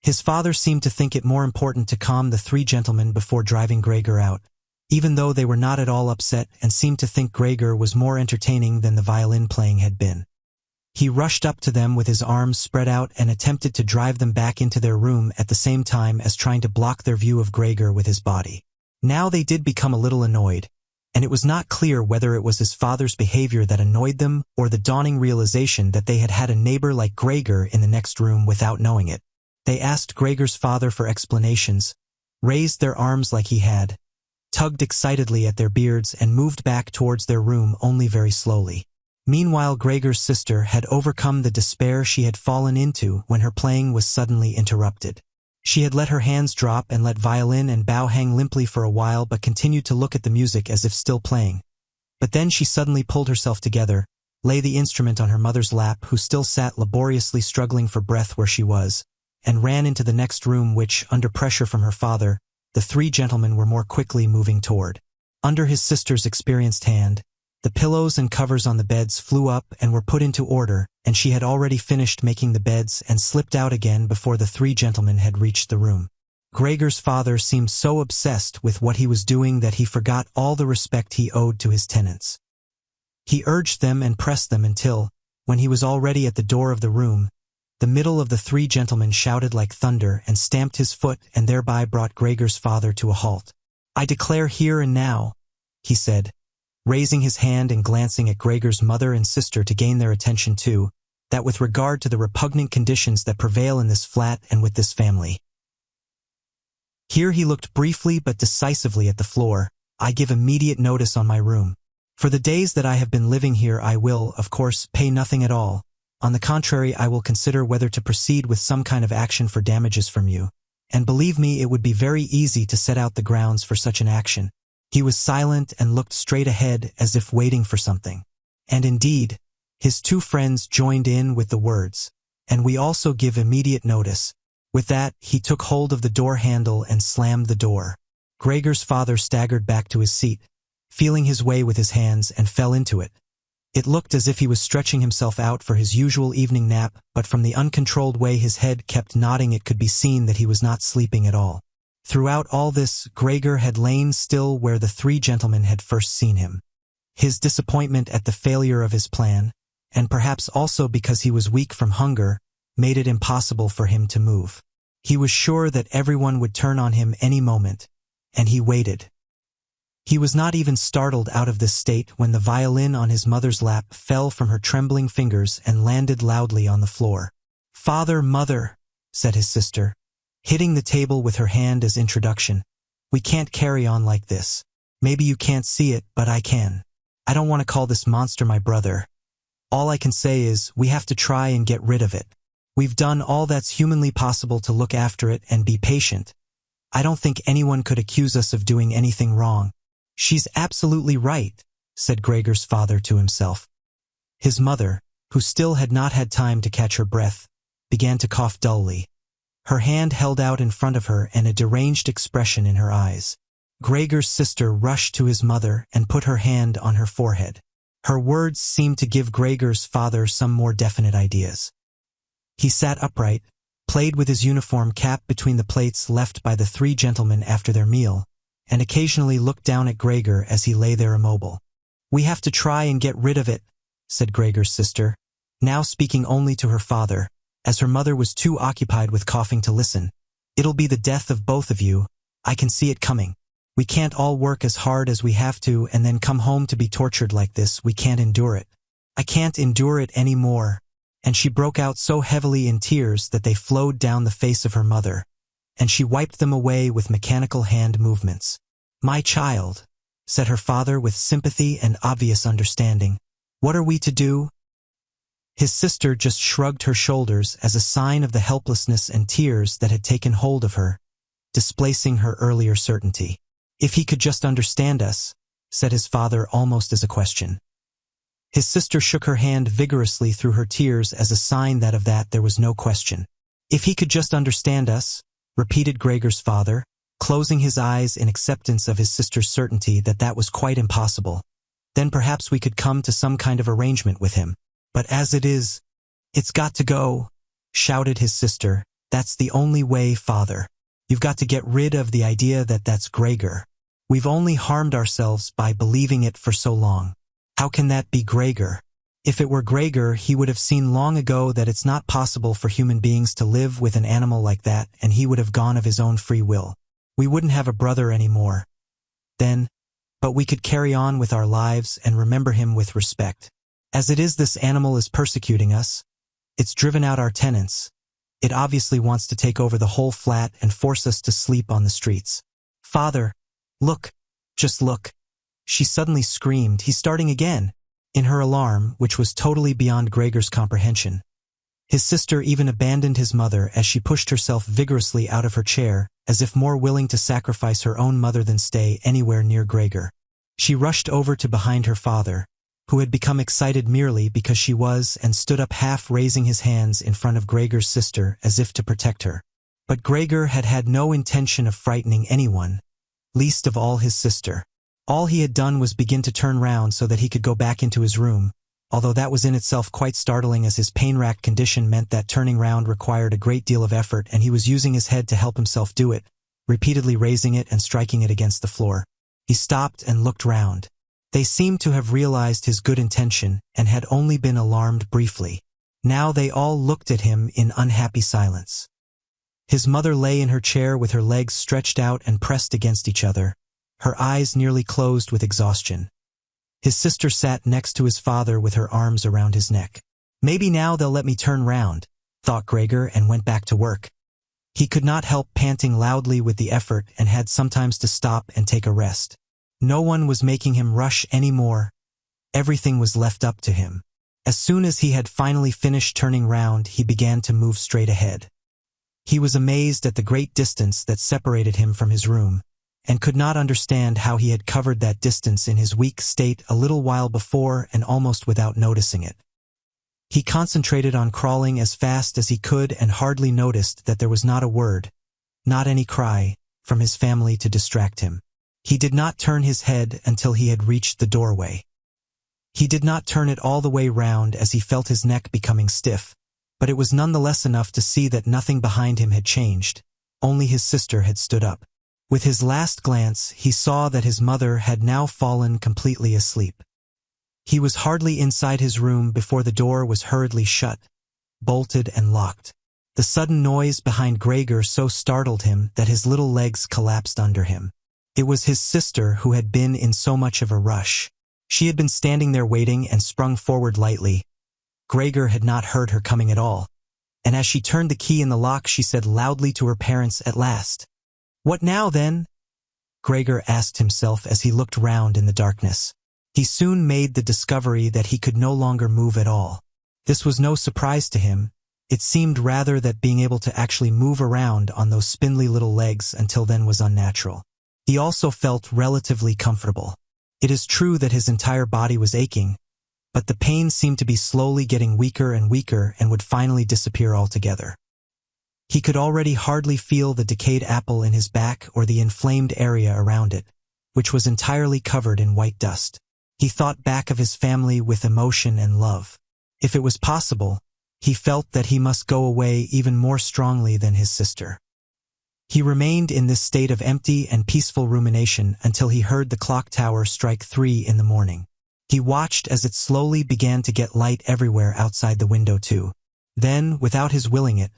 Speaker 1: His father seemed to think it more important to calm the three gentlemen before driving Gregor out, even though they were not at all upset and seemed to think Gregor was more entertaining than the violin playing had been. He rushed up to them with his arms spread out and attempted to drive them back into their room at the same time as trying to block their view of Gregor with his body. Now they did become a little annoyed, and it was not clear whether it was his father's behavior that annoyed them or the dawning realization that they had had a neighbor like Gregor in the next room without knowing it. They asked Gregor's father for explanations, raised their arms like he had, tugged excitedly at their beards and moved back towards their room only very slowly. Meanwhile, Gregor's sister had overcome the despair she had fallen into when her playing was suddenly interrupted. She had let her hands drop and let violin and bow hang limply for a while but continued to look at the music as if still playing. But then she suddenly pulled herself together, lay the instrument on her mother's lap, who still sat laboriously struggling for breath where she was, and ran into the next room which, under pressure from her father, the three gentlemen were more quickly moving toward. Under his sister's experienced hand, the pillows and covers on the beds flew up and were put into order, and she had already finished making the beds and slipped out again before the three gentlemen had reached the room. Gregor's father seemed so obsessed with what he was doing that he forgot all the respect he owed to his tenants. He urged them and pressed them until, when he was already at the door of the room, the middle of the three gentlemen shouted like thunder and stamped his foot and thereby brought Gregor's father to a halt. "I declare here and now," he said, raising his hand and glancing at Gregor's mother and sister to gain their attention too, that with regard to the repugnant conditions that prevail in this flat and with this family. Here he looked briefly but decisively at the floor. "I give immediate notice on my room. For the days that I have been living here I will, of course, pay nothing at all. On the contrary, I will consider whether to proceed with some kind of action for damages from you, and believe me, it would be very easy to set out the grounds for such an action." He was silent and looked straight ahead as if waiting for something. And indeed, his two friends joined in with the words, "And we also give immediate notice." With that, he took hold of the door handle and slammed the door. Gregor's father staggered back to his seat, feeling his way with his hands, and fell into it. It looked as if he was stretching himself out for his usual evening nap, but from the uncontrolled way his head kept nodding it could be seen that he was not sleeping at all. Throughout all this, Gregor had lain still where the three gentlemen had first seen him. His disappointment at the failure of his plan, and perhaps also because he was weak from hunger, made it impossible for him to move. He was sure that everyone would turn on him any moment, and he waited. He was not even startled out of this state when the violin on his mother's lap fell from her trembling fingers and landed loudly on the floor. "Father, mother," said his sister, hitting the table with her hand as introduction, "we can't carry on like this. Maybe you can't see it, but I can. I don't want to call this monster my brother. All I can say is, we have to try and get rid of it. We've done all that's humanly possible to look after it and be patient. I don't think anyone could accuse us of doing anything wrong." "She's absolutely right," said Gregor's father to himself. His mother, who still had not had time to catch her breath, began to cough dully. Her hand held out in front of her and a deranged expression in her eyes. Gregor's sister rushed to his mother and put her hand on her forehead. Her words seemed to give Gregor's father some more definite ideas. He sat upright, played with his uniform cap between the plates left by the three gentlemen after their meal, and occasionally looked down at Gregor as he lay there immobile. "We have to try and get rid of it," said Gregor's sister, now speaking only to her father, as her mother was too occupied with coughing to listen. It'll be the death of both of you. I can see it coming. We can't all work as hard as we have to and then come home to be tortured like this. We can't endure it. I can't endure it anymore." And she broke out so heavily in tears that they flowed down the face of her mother, and she wiped them away with mechanical hand movements. "My child," said her father with sympathy and obvious understanding, "what are we to do?" His sister just shrugged her shoulders as a sign of the helplessness and tears that had taken hold of her, displacing her earlier certainty. "If he could just understand us," said his father almost as a question. His sister shook her hand vigorously through her tears as a sign that of that there was no question. "If he could just understand us," repeated Gregor's father, closing his eyes in acceptance of his sister's certainty that that was quite impossible. "Then perhaps we could come to some kind of arrangement with him. But as it is, it's got to go," shouted his sister. "That's the only way, father. You've got to get rid of the idea that that's Gregor. We've only harmed ourselves by believing it for so long. How can that be Gregor? If it were Gregor, he would have seen long ago that it's not possible for human beings to live with an animal like that, and he would have gone of his own free will. We wouldn't have a brother anymore then, but we could carry on with our lives and remember him with respect. As it is, this animal is persecuting us. It's driven out our tenants. It obviously wants to take over the whole flat and force us to sleep on the streets. Father, look, just look." She suddenly screamed. "He's starting again," in her alarm, which was totally beyond Gregor's comprehension. His sister even abandoned his mother as she pushed herself vigorously out of her chair, as if more willing to sacrifice her own mother than stay anywhere near Gregor. She rushed over to behind her father, who had become excited merely because she was, and stood up half raising his hands in front of Gregor's sister as if to protect her. But Gregor had had no intention of frightening anyone, least of all his sister. All he had done was begin to turn round so that he could go back into his room, although that was in itself quite startling as his pain-racked condition meant that turning round required a great deal of effort, and he was using his head to help himself do it, repeatedly raising it and striking it against the floor. He stopped and looked round. They seemed to have realized his good intention and had only been alarmed briefly. Now they all looked at him in unhappy silence. His mother lay in her chair with her legs stretched out and pressed against each other, her eyes nearly closed with exhaustion. His sister sat next to his father with her arms around his neck. "Maybe now they'll let me turn round," thought Gregor, and went back to work. He could not help panting loudly with the effort and had sometimes to stop and take a rest. No one was making him rush any more. Everything was left up to him. As soon as he had finally finished turning round, he began to move straight ahead. He was amazed at the great distance that separated him from his room, and could not understand how he had covered that distance in his weak state a little while before and almost without noticing it. He concentrated on crawling as fast as he could and hardly noticed that there was not a word, not any cry, from his family to distract him. He did not turn his head until he had reached the doorway. He did not turn it all the way round as he felt his neck becoming stiff, but it was nonetheless enough to see that nothing behind him had changed, only his sister had stood up. With his last glance, he saw that his mother had now fallen completely asleep. He was hardly inside his room before the door was hurriedly shut, bolted and locked. The sudden noise behind Gregor so startled him that his little legs collapsed under him. It was his sister who had been in so much of a rush. She had been standing there waiting and sprung forward lightly. Gregor had not heard her coming at all, and as she turned the key in the lock, she said loudly to her parents at last. "What now, then?" Gregor asked himself as he looked round in the darkness. He soon made the discovery that he could no longer move at all. This was no surprise to him. It seemed rather that being able to actually move around on those spindly little legs until then was unnatural. He also felt relatively comfortable. It is true that his entire body was aching, but the pain seemed to be slowly getting weaker and weaker and would finally disappear altogether. He could already hardly feel the decayed apple in his back or the inflamed area around it, which was entirely covered in white dust. He thought back of his family with emotion and love. If it was possible, he felt that he must go away even more strongly than his sister. He remained in this state of empty and peaceful rumination until he heard the clock tower strike 3 in the morning. He watched as it slowly began to get light everywhere outside the window too. Then, without his willing it,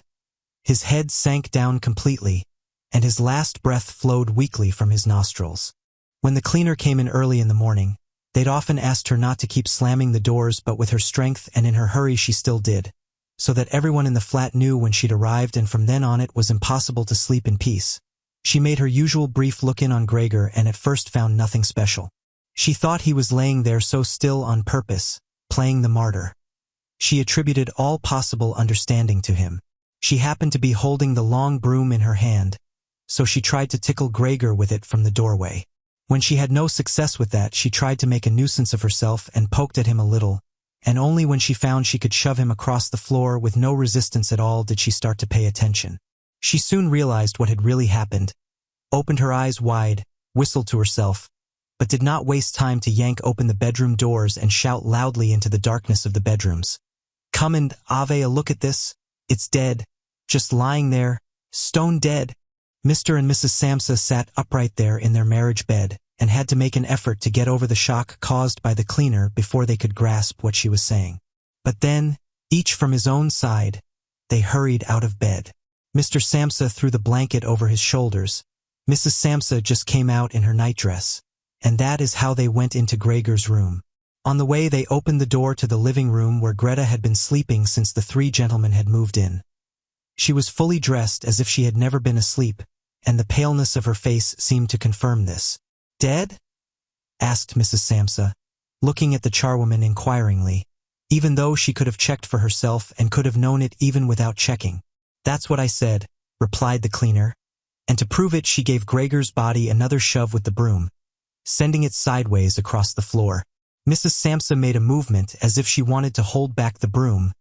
Speaker 1: his head sank down completely, and his last breath flowed weakly from his nostrils. When the cleaner came in early in the morning, they'd often asked her not to keep slamming the doors, but with her strength and in her hurry she still did, so that everyone in the flat knew when she'd arrived, and from then on it was impossible to sleep in peace. She made her usual brief look in on Gregor and at first found nothing special. She thought he was laying there so still on purpose, playing the martyr. She attributed all possible understanding to him. She happened to be holding the long broom in her hand, so she tried to tickle Gregor with it from the doorway. When she had no success with that, she tried to make a nuisance of herself and poked at him a little, and only when she found she could shove him across the floor with no resistance at all did she start to pay attention. She soon realized what had really happened, opened her eyes wide, whistled to herself, but did not waste time to yank open the bedroom doors and shout loudly into the darkness of the bedrooms. "Come and Ave, a look at this. It's dead. Just lying there, stone dead." Mr. and Mrs. Samsa sat upright there in their marriage bed and had to make an effort to get over the shock caused by the cleaner before they could grasp what she was saying. But then, each from his own side, they hurried out of bed. Mr. Samsa threw the blanket over his shoulders. Mrs. Samsa just came out in her nightdress, and that is how they went into Gregor's room. On the way they opened the door to the living room where Greta had been sleeping since the three gentlemen had moved in. She was fully dressed as if she had never been asleep, and the paleness of her face seemed to confirm this. "Dead?" asked Mrs. Samsa, looking at the charwoman inquiringly, even though she could have checked for herself and could have known it even without checking. "That's what I said," replied the cleaner, and to prove it she gave Gregor's body another shove with the broom, sending it sideways across the floor. Mrs. Samsa made a movement as if she wanted to hold back the broom,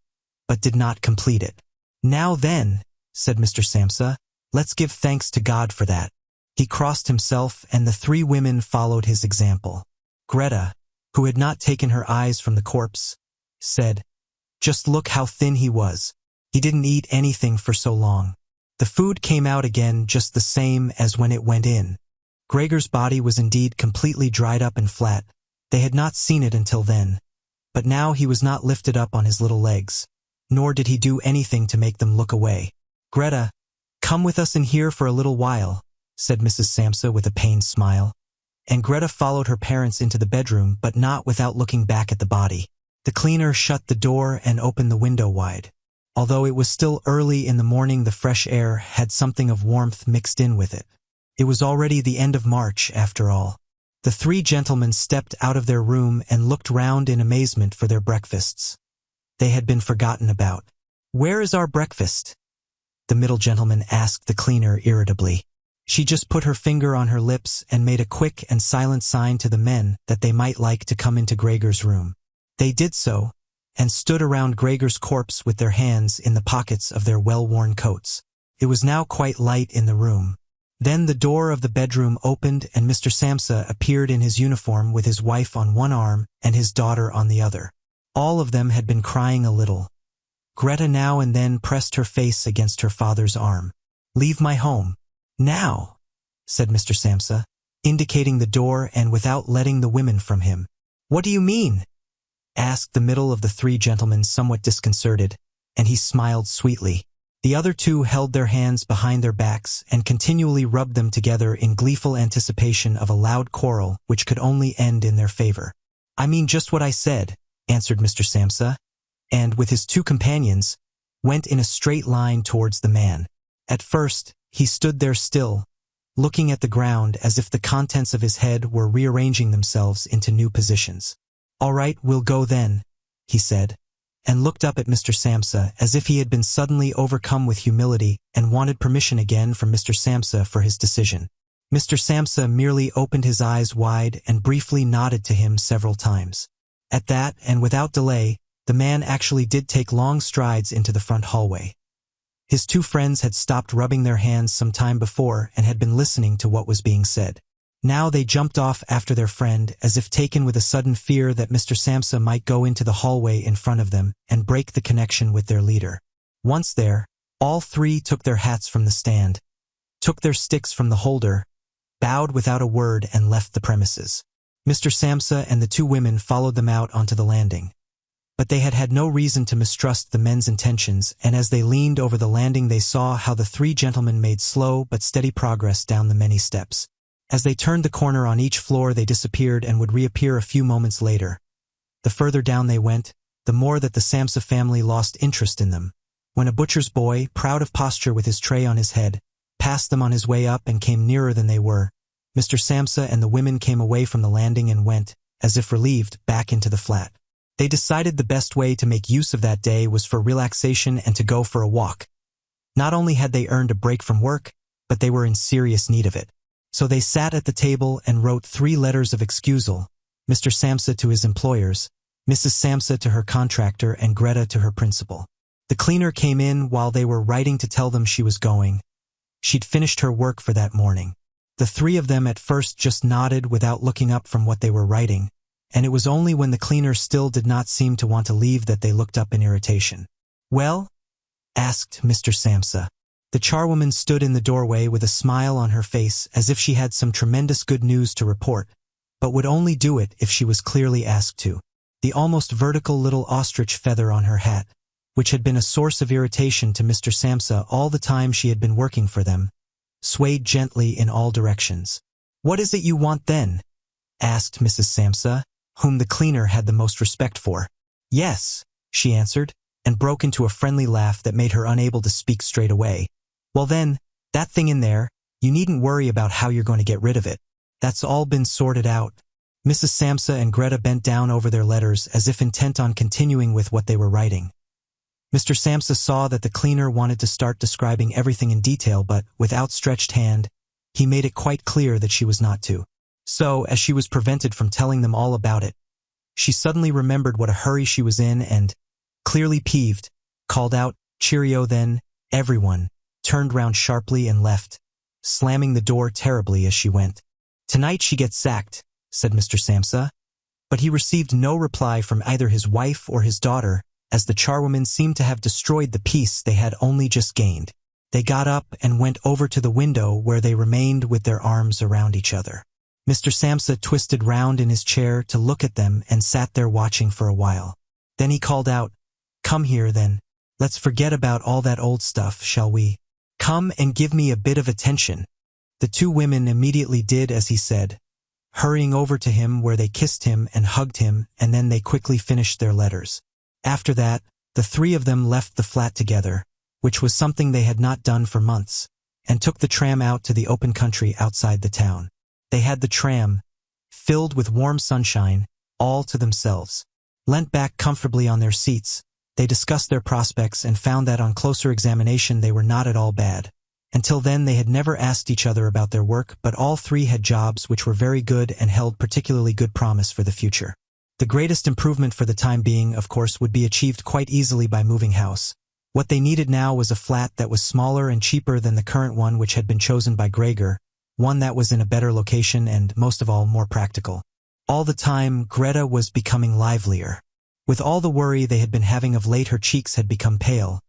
Speaker 1: but did not complete it. "Now then," said Mr. Samsa, "let's give thanks to God for that." He crossed himself, and the three women followed his example. Greta, who had not taken her eyes from the corpse, said, "Just look how thin he was. He didn't eat anything for so long. The food came out again just the same as when it went in." Gregor's body was indeed completely dried up and flat. They had not seen it until then, but now he was not lifted up on his little legs, nor did he do anything to make them look away. "Greta, come with us in here for a little while," said Mrs. Samsa with a pained smile, and Greta followed her parents into the bedroom, but not without looking back at the body. The cleaner shut the door and opened the window wide. Although it was still early in the morning, the fresh air had something of warmth mixed in with it. It was already the end of March, after all. The three gentlemen stepped out of their room and looked round in amazement for their breakfasts. They had been forgotten about. "Where is our breakfast?" the middle gentleman asked the cleaner irritably. She just put her finger on her lips and made a quick and silent sign to the men that they might like to come into Gregor's room. They did so, and stood around Gregor's corpse with their hands in the pockets of their well-worn coats. It was now quite light in the room. Then the door of the bedroom opened and Mr. Samsa appeared in his uniform with his wife on one arm and his daughter on the other. All of them had been crying a little. Greta now and then pressed her face against her father's arm. "Leave my home. Now," said Mr. Samsa, indicating the door and without letting the women from him. "What do you mean?" asked the middle of the three gentlemen, somewhat disconcerted, and he smiled sweetly. The other two held their hands behind their backs and continually rubbed them together in gleeful anticipation of a loud quarrel which could only end in their favor. "I mean just what I said," answered Mr. Samsa, and, with his two companions, went in a straight line towards the man. At first, he stood there still, looking at the ground as if the contents of his head were rearranging themselves into new positions. "All right, we'll go then," he said, and looked up at Mr. Samsa as if he had been suddenly overcome with humility and wanted permission again from Mr. Samsa for his decision. Mr. Samsa merely opened his eyes wide and briefly nodded to him several times. At that, and without delay, the man actually did take long strides into the front hallway. His two friends had stopped rubbing their hands some time before and had been listening to what was being said. Now they jumped off after their friend, as if taken with a sudden fear that Mr. Samsa might go into the hallway in front of them and break the connection with their leader. Once there, all three took their hats from the stand, took their sticks from the holder, bowed without a word, and left the premises. Mr. Samsa and the two women followed them out onto the landing. But they had had no reason to mistrust the men's intentions, and as they leaned over the landing they saw how the three gentlemen made slow but steady progress down the many steps. As they turned the corner on each floor they disappeared and would reappear a few moments later. The further down they went, the more that the Samsa family lost interest in them. When a butcher's boy, proud of posture with his tray on his head, passed them on his way up and came nearer than they were, Mr. Samsa and the women came away from the landing and went, as if relieved, back into the flat. They decided the best way to make use of that day was for relaxation and to go for a walk. Not only had they earned a break from work, but they were in serious need of it. So they sat at the table and wrote 3 letters of excusal, Mr. Samsa to his employers, Mrs. Samsa to her contractor, and Greta to her principal. The cleaner came in while they were writing to tell them she was going. She'd finished her work for that morning. The 3 of them at first just nodded without looking up from what they were writing, and it was only when the cleaner still did not seem to want to leave that they looked up in irritation. "Well?" asked Mr. Samsa. The charwoman stood in the doorway with a smile on her face as if she had some tremendous good news to report, but would only do it if she was clearly asked to. The almost vertical little ostrich feather on her hat, which had been a source of irritation to Mr. Samsa all the time she had been working for them, swayed gently in all directions. "What is it you want then?" asked Mrs. Samsa, whom the cleaner had the most respect for. "Yes," she answered, and broke into a friendly laugh that made her unable to speak straight away. "Well then, that thing in there, you needn't worry about how you're going to get rid of it. That's all been sorted out." Mrs. Samsa and Greta bent down over their letters as if intent on continuing with what they were writing. Mr. Samsa saw that the cleaner wanted to start describing everything in detail, but, with outstretched hand, he made it quite clear that she was not to. So, as she was prevented from telling them all about it, she suddenly remembered what a hurry she was in and, clearly peeved, called out, "Cheerio then, everyone," turned round sharply and left, slamming the door terribly as she went. "Tonight she gets sacked," said Mr. Samsa, but he received no reply from either his wife or his daughter, as the charwomen seemed to have destroyed the peace they had only just gained. They got up and went over to the window where they remained with their arms around each other. Mr. Samsa twisted round in his chair to look at them and sat there watching for a while. Then he called out, "Come here then. Let's forget about all that old stuff, shall we? Come and give me a bit of attention." The 2 women immediately did as he said, hurrying over to him where they kissed him and hugged him, and then they quickly finished their letters. After that, the 3 of them left the flat together, which was something they had not done for months, and took the tram out to the open country outside the town. They had the tram, filled with warm sunshine, all to themselves. Leant back comfortably on their seats, they discussed their prospects and found that on closer examination they were not at all bad. Until then they had never asked each other about their work, but all 3 had jobs which were very good and held particularly good promise for the future. The greatest improvement for the time being, of course, would be achieved quite easily by moving house. What they needed now was a flat that was smaller and cheaper than the current one which had been chosen by Gregor, one that was in a better location and, most of all, more practical. All the time, Greta was becoming livelier. With all the worry they had been having of late, her cheeks had become pale.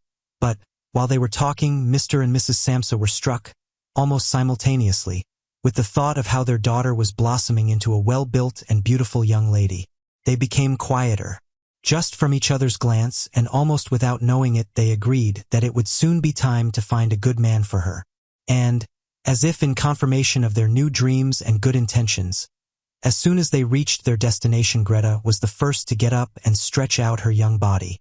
Speaker 1: But, while they were talking, Mr. and Mrs. Samsa were struck, almost simultaneously, with the thought of how their daughter was blossoming into a well-built and beautiful young lady. They became quieter. Just from each other's glance, and almost without knowing it, they agreed that it would soon be time to find a good man for her. And, as if in confirmation of their new dreams and good intentions, as soon as they reached their destination, Greta was the first to get up and stretch out her young body.